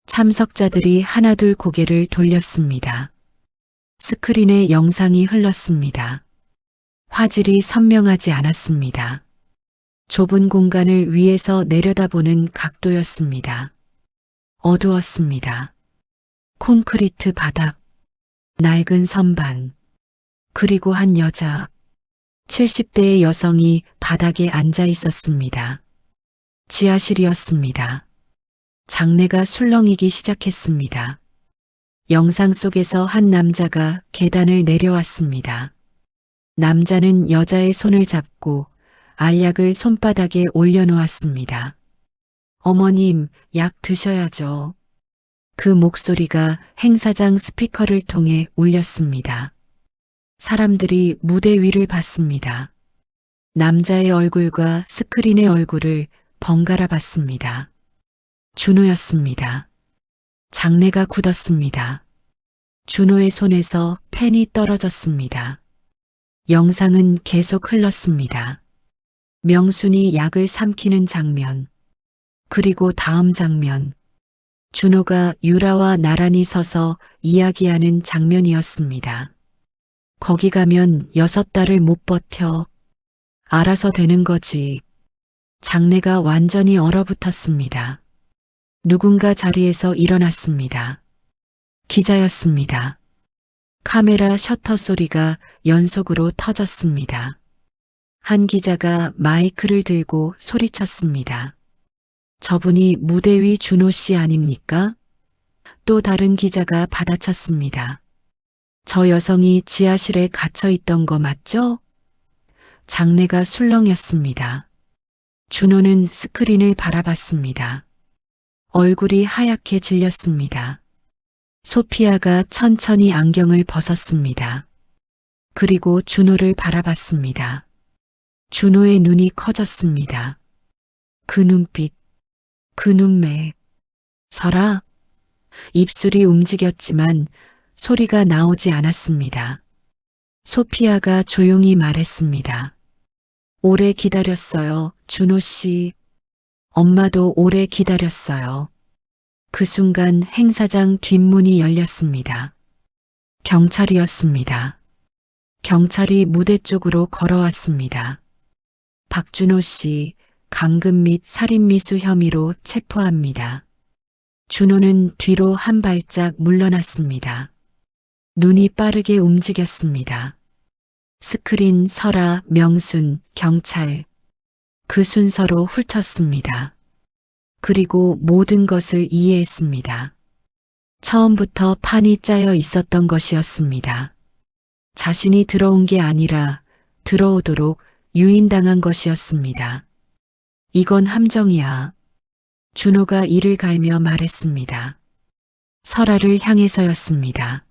참석자들이 하나둘 고개를 돌렸습니다. 스크린에 영상이 흘렀습니다. 화질이 선명하지 않았습니다. 좁은 공간을 위에서 내려다보는 각도였습니다. 어두웠습니다. 콘크리트 바닥, 낡은 선반, 그리고 한 여자, 70대의 여성이 바닥에 앉아 있었습니다. 지하실이었습니다. 장내가 술렁이기 시작했습니다. 영상 속에서 한 남자가 계단을 내려왔습니다. 남자는 여자의 손을 잡고 알약을 손바닥에 올려놓았습니다. 어머님, 약 드셔야죠. 그 목소리가 행사장 스피커를 통해 울렸습니다. 사람들이 무대 위를 봤습니다. 남자의 얼굴과 스크린의 얼굴을 번갈아 봤습니다. 준호였습니다. 장내가 굳었습니다. 준호의 손에서 펜이 떨어졌습니다. 영상은 계속 흘렀습니다. 명순이 약을 삼키는 장면, 그리고 다음 장면, 준호가 유라와 나란히 서서 이야기하는 장면이었습니다. 거기 가면 6달을 못 버텨. 알아서 되는 거지. 장내가 완전히 얼어붙었습니다. 누군가 자리에서 일어났습니다. 기자였습니다. 카메라 셔터 소리가 연속으로 터졌습니다. 한 기자가 마이크를 들고 소리쳤습니다. 저분이 무대 위 준호 씨 아닙니까? 또 다른 기자가 받아쳤습니다. 저 여성이 지하실에 갇혀 있던 거 맞죠? 장내가 술렁였습니다. 준호는 스크린을 바라봤습니다. 얼굴이 하얗게 질렸습니다. 소피아가 천천히 안경을 벗었습니다. 그리고 준호를 바라봤습니다. 준호의 눈이 커졌습니다. 그 눈빛, 그 눈매. 설아, 입술이 움직였지만 소리가 나오지 않았습니다. 소피아가 조용히 말했습니다. 오래 기다렸어요, 준호 씨. 엄마도 오래 기다렸어요. 그 순간 행사장 뒷문이 열렸습니다. 경찰이었습니다. 경찰이 무대 쪽으로 걸어왔습니다. 박준호 씨, 감금 및 살인미수 혐의로 체포합니다. 준호는 뒤로 한 발짝 물러났습니다. 눈이 빠르게 움직였습니다. 스크린, 설아, 명순, 경찰. 그 순서로 훑었습니다. 그리고 모든 것을 이해했습니다. 처음부터 판이 짜여 있었던 것이었습니다. 자신이 들어온 게 아니라 들어오도록 유인당한 것이었습니다. 이건 함정이야. 준호가 이를 갈며 말했습니다. 설아를 향해서였습니다.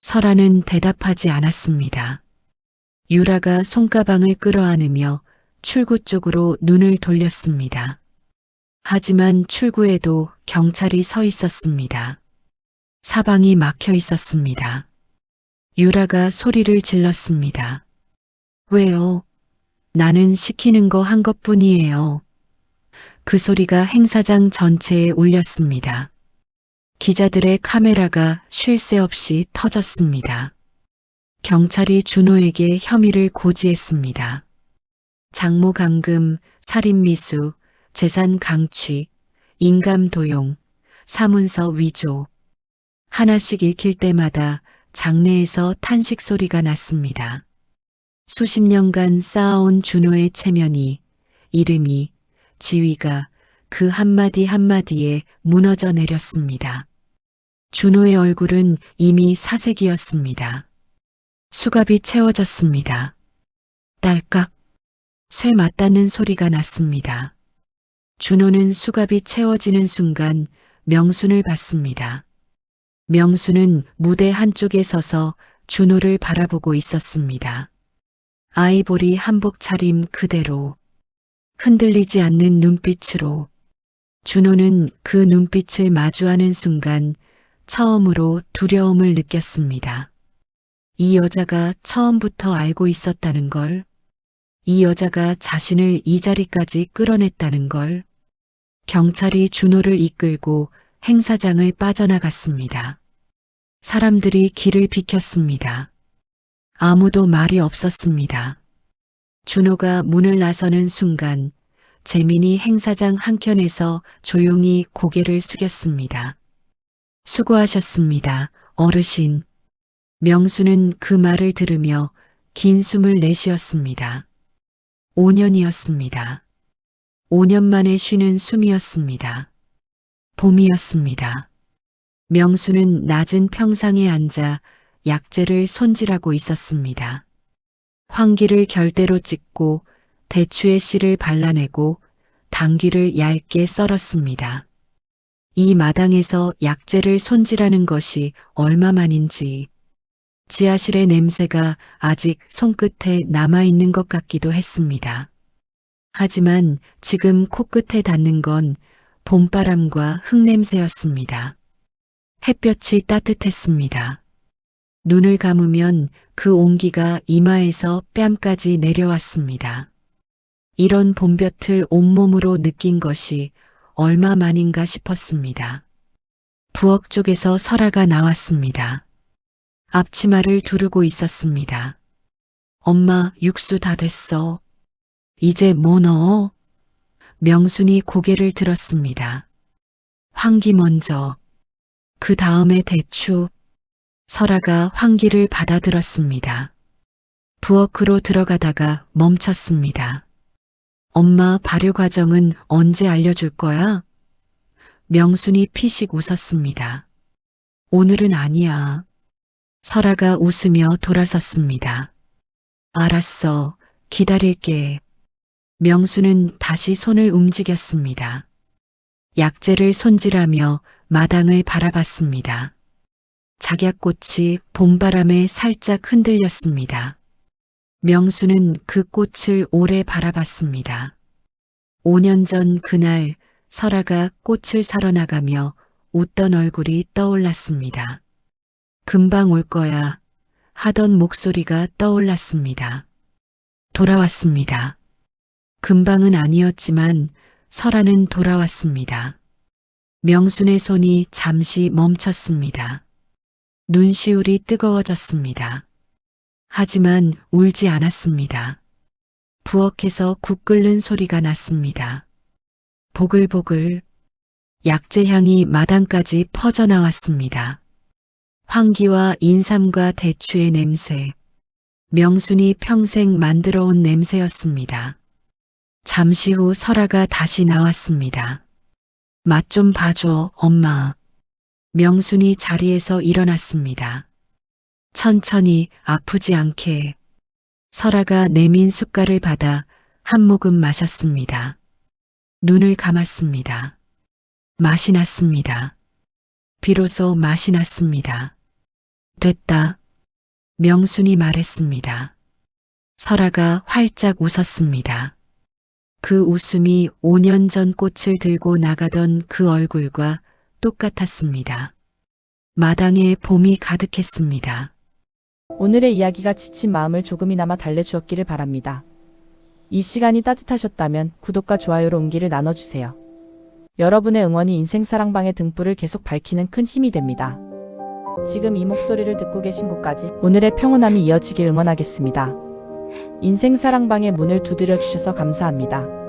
설아는 대답하지 않았습니다. 유라가 손가방을 끌어안으며 출구 쪽으로 눈을 돌렸습니다. 하지만 출구에도 경찰이 서 있었습니다. 사방이 막혀 있었습니다. 유라가 소리를 질렀습니다. 왜요? 나는 시키는 거 한 것뿐이에요. 그 소리가 행사장 전체에 울렸습니다. 기자들의 카메라가 쉴 새 없이 터졌습니다. 경찰이 준호에게 혐의를 고지했습니다. 장모 감금, 살인미수, 재산 강취, 인감 도용, 사문서 위조. 하나씩 읽힐 때마다 장내에서 탄식 소리가 났습니다. 수십 년간 쌓아온 준호의 체면이, 이름이, 지위가 그 한마디 한마디에 무너져 내렸습니다. 준호의 얼굴은 이미 사색이었습니다. 수갑이 채워졌습니다. 딸깍, 쇠 맞닿는 소리가 났습니다. 준호는 수갑이 채워지는 순간 명순을 봤습니다. 명순은 무대 한쪽에 서서 준호를 바라보고 있었습니다. 아이보리 한복 차림 그대로, 흔들리지 않는 눈빛으로. 준호는 그 눈빛을 마주하는 순간 처음으로 두려움을 느꼈습니다. 이 여자가 처음부터 알고 있었다는 걸, 이 여자가 자신을 이 자리까지 끌어냈다는 걸. 경찰이 준호를 이끌고 행사장을 빠져나갔습니다. 사람들이 길을 비켰습니다. 아무도 말이 없었습니다. 준호가 문을 나서는 순간 재민이 행사장 한켠에서 조용히 고개를 숙였습니다. 수고하셨습니다, 어르신. 명수는 그 말을 들으며 긴 숨을 내쉬었습니다. 5년이었습니다. 5년 만에 쉬는 숨이었습니다. 봄이었습니다. 명수는 낮은 평상에 앉아 약재를 손질하고 있었습니다. 황기를 결대로 찍고 대추의 씨를 발라내고 당귀를 얇게 썰었습니다. 이 마당에서 약재를 손질하는 것이 얼마만인지 지하실의 냄새가 아직 손끝에 남아있는 것 같기도 했습니다. 하지만 지금 코끝에 닿는 건 봄바람과 흙냄새였습니다. 햇볕이 따뜻했습니다. 눈을 감으면 그 온기가 이마에서 뺨까지 내려왔습니다. 이런 봄볕을 온몸으로 느낀 것이 얼마만인가 싶었습니다. 부엌 쪽에서 설아가 나왔습니다. 앞치마를 두르고 있었습니다. 엄마, 육수 다 됐어. 이제 뭐 넣어? 명순이 고개를 들었습니다. 황기 먼저. 그 다음에 대추. 설아가 황기를 받아들었습니다. 부엌으로 들어가다가 멈췄습니다. 엄마, 발효 과정은 언제 알려줄 거야? 명순이 피식 웃었습니다. 오늘은 아니야. 설아가 웃으며 돌아섰습니다. 알았어. 기다릴게. 명수는 다시 손을 움직였습니다. 약재를 손질하며 마당을 바라봤습니다. 작약꽃이 봄바람에 살짝 흔들렸습니다. 명수는 그 꽃을 오래 바라봤습니다. 5년 전 그날 설아가 꽃을 사러 나가며 웃던 얼굴이 떠올랐습니다. 금방 올 거야 하던 목소리가 떠올랐습니다. 돌아왔습니다. 금방은 아니었지만 설아는 돌아왔습니다. 명순의 손이 잠시 멈췄습니다. 눈시울이 뜨거워졌습니다. 하지만 울지 않았습니다. 부엌에서 국 끓는 소리가 났습니다. 보글보글 약재 향이 마당까지 퍼져나왔습니다. 황기와 인삼과 대추의 냄새, 명순이 평생 만들어온 냄새였습니다. 잠시 후 설아가 다시 나왔습니다. 맛 좀 봐줘, 엄마. 명순이 자리에서 일어났습니다. 천천히 아프지 않게. 설아가 내민 숟갈을 받아 한 모금 마셨습니다. 눈을 감았습니다. 맛이 났습니다. 비로소 맛이 났습니다. 됐다. 명순이 말했습니다. 설아가 활짝 웃었습니다. 그 웃음이 5년 전 꽃을 들고 나가던 그 얼굴과 똑같았습니다. 마당에 봄이 가득했습니다. 오늘의 이야기가 지친 마음을 조금이나마 달래주었기를 바랍니다. 이 시간이 따뜻하셨다면 구독과 좋아요로 온기를 나눠주세요. 여러분의 응원이 인생사랑방의 등불을 계속 밝히는 큰 힘이 됩니다. 지금 이 목소리를 듣고 계신 곳까지 오늘의 평온함이 이어지길 응원하겠습니다. 인생사랑방의 문을 두드려 주셔서 감사합니다.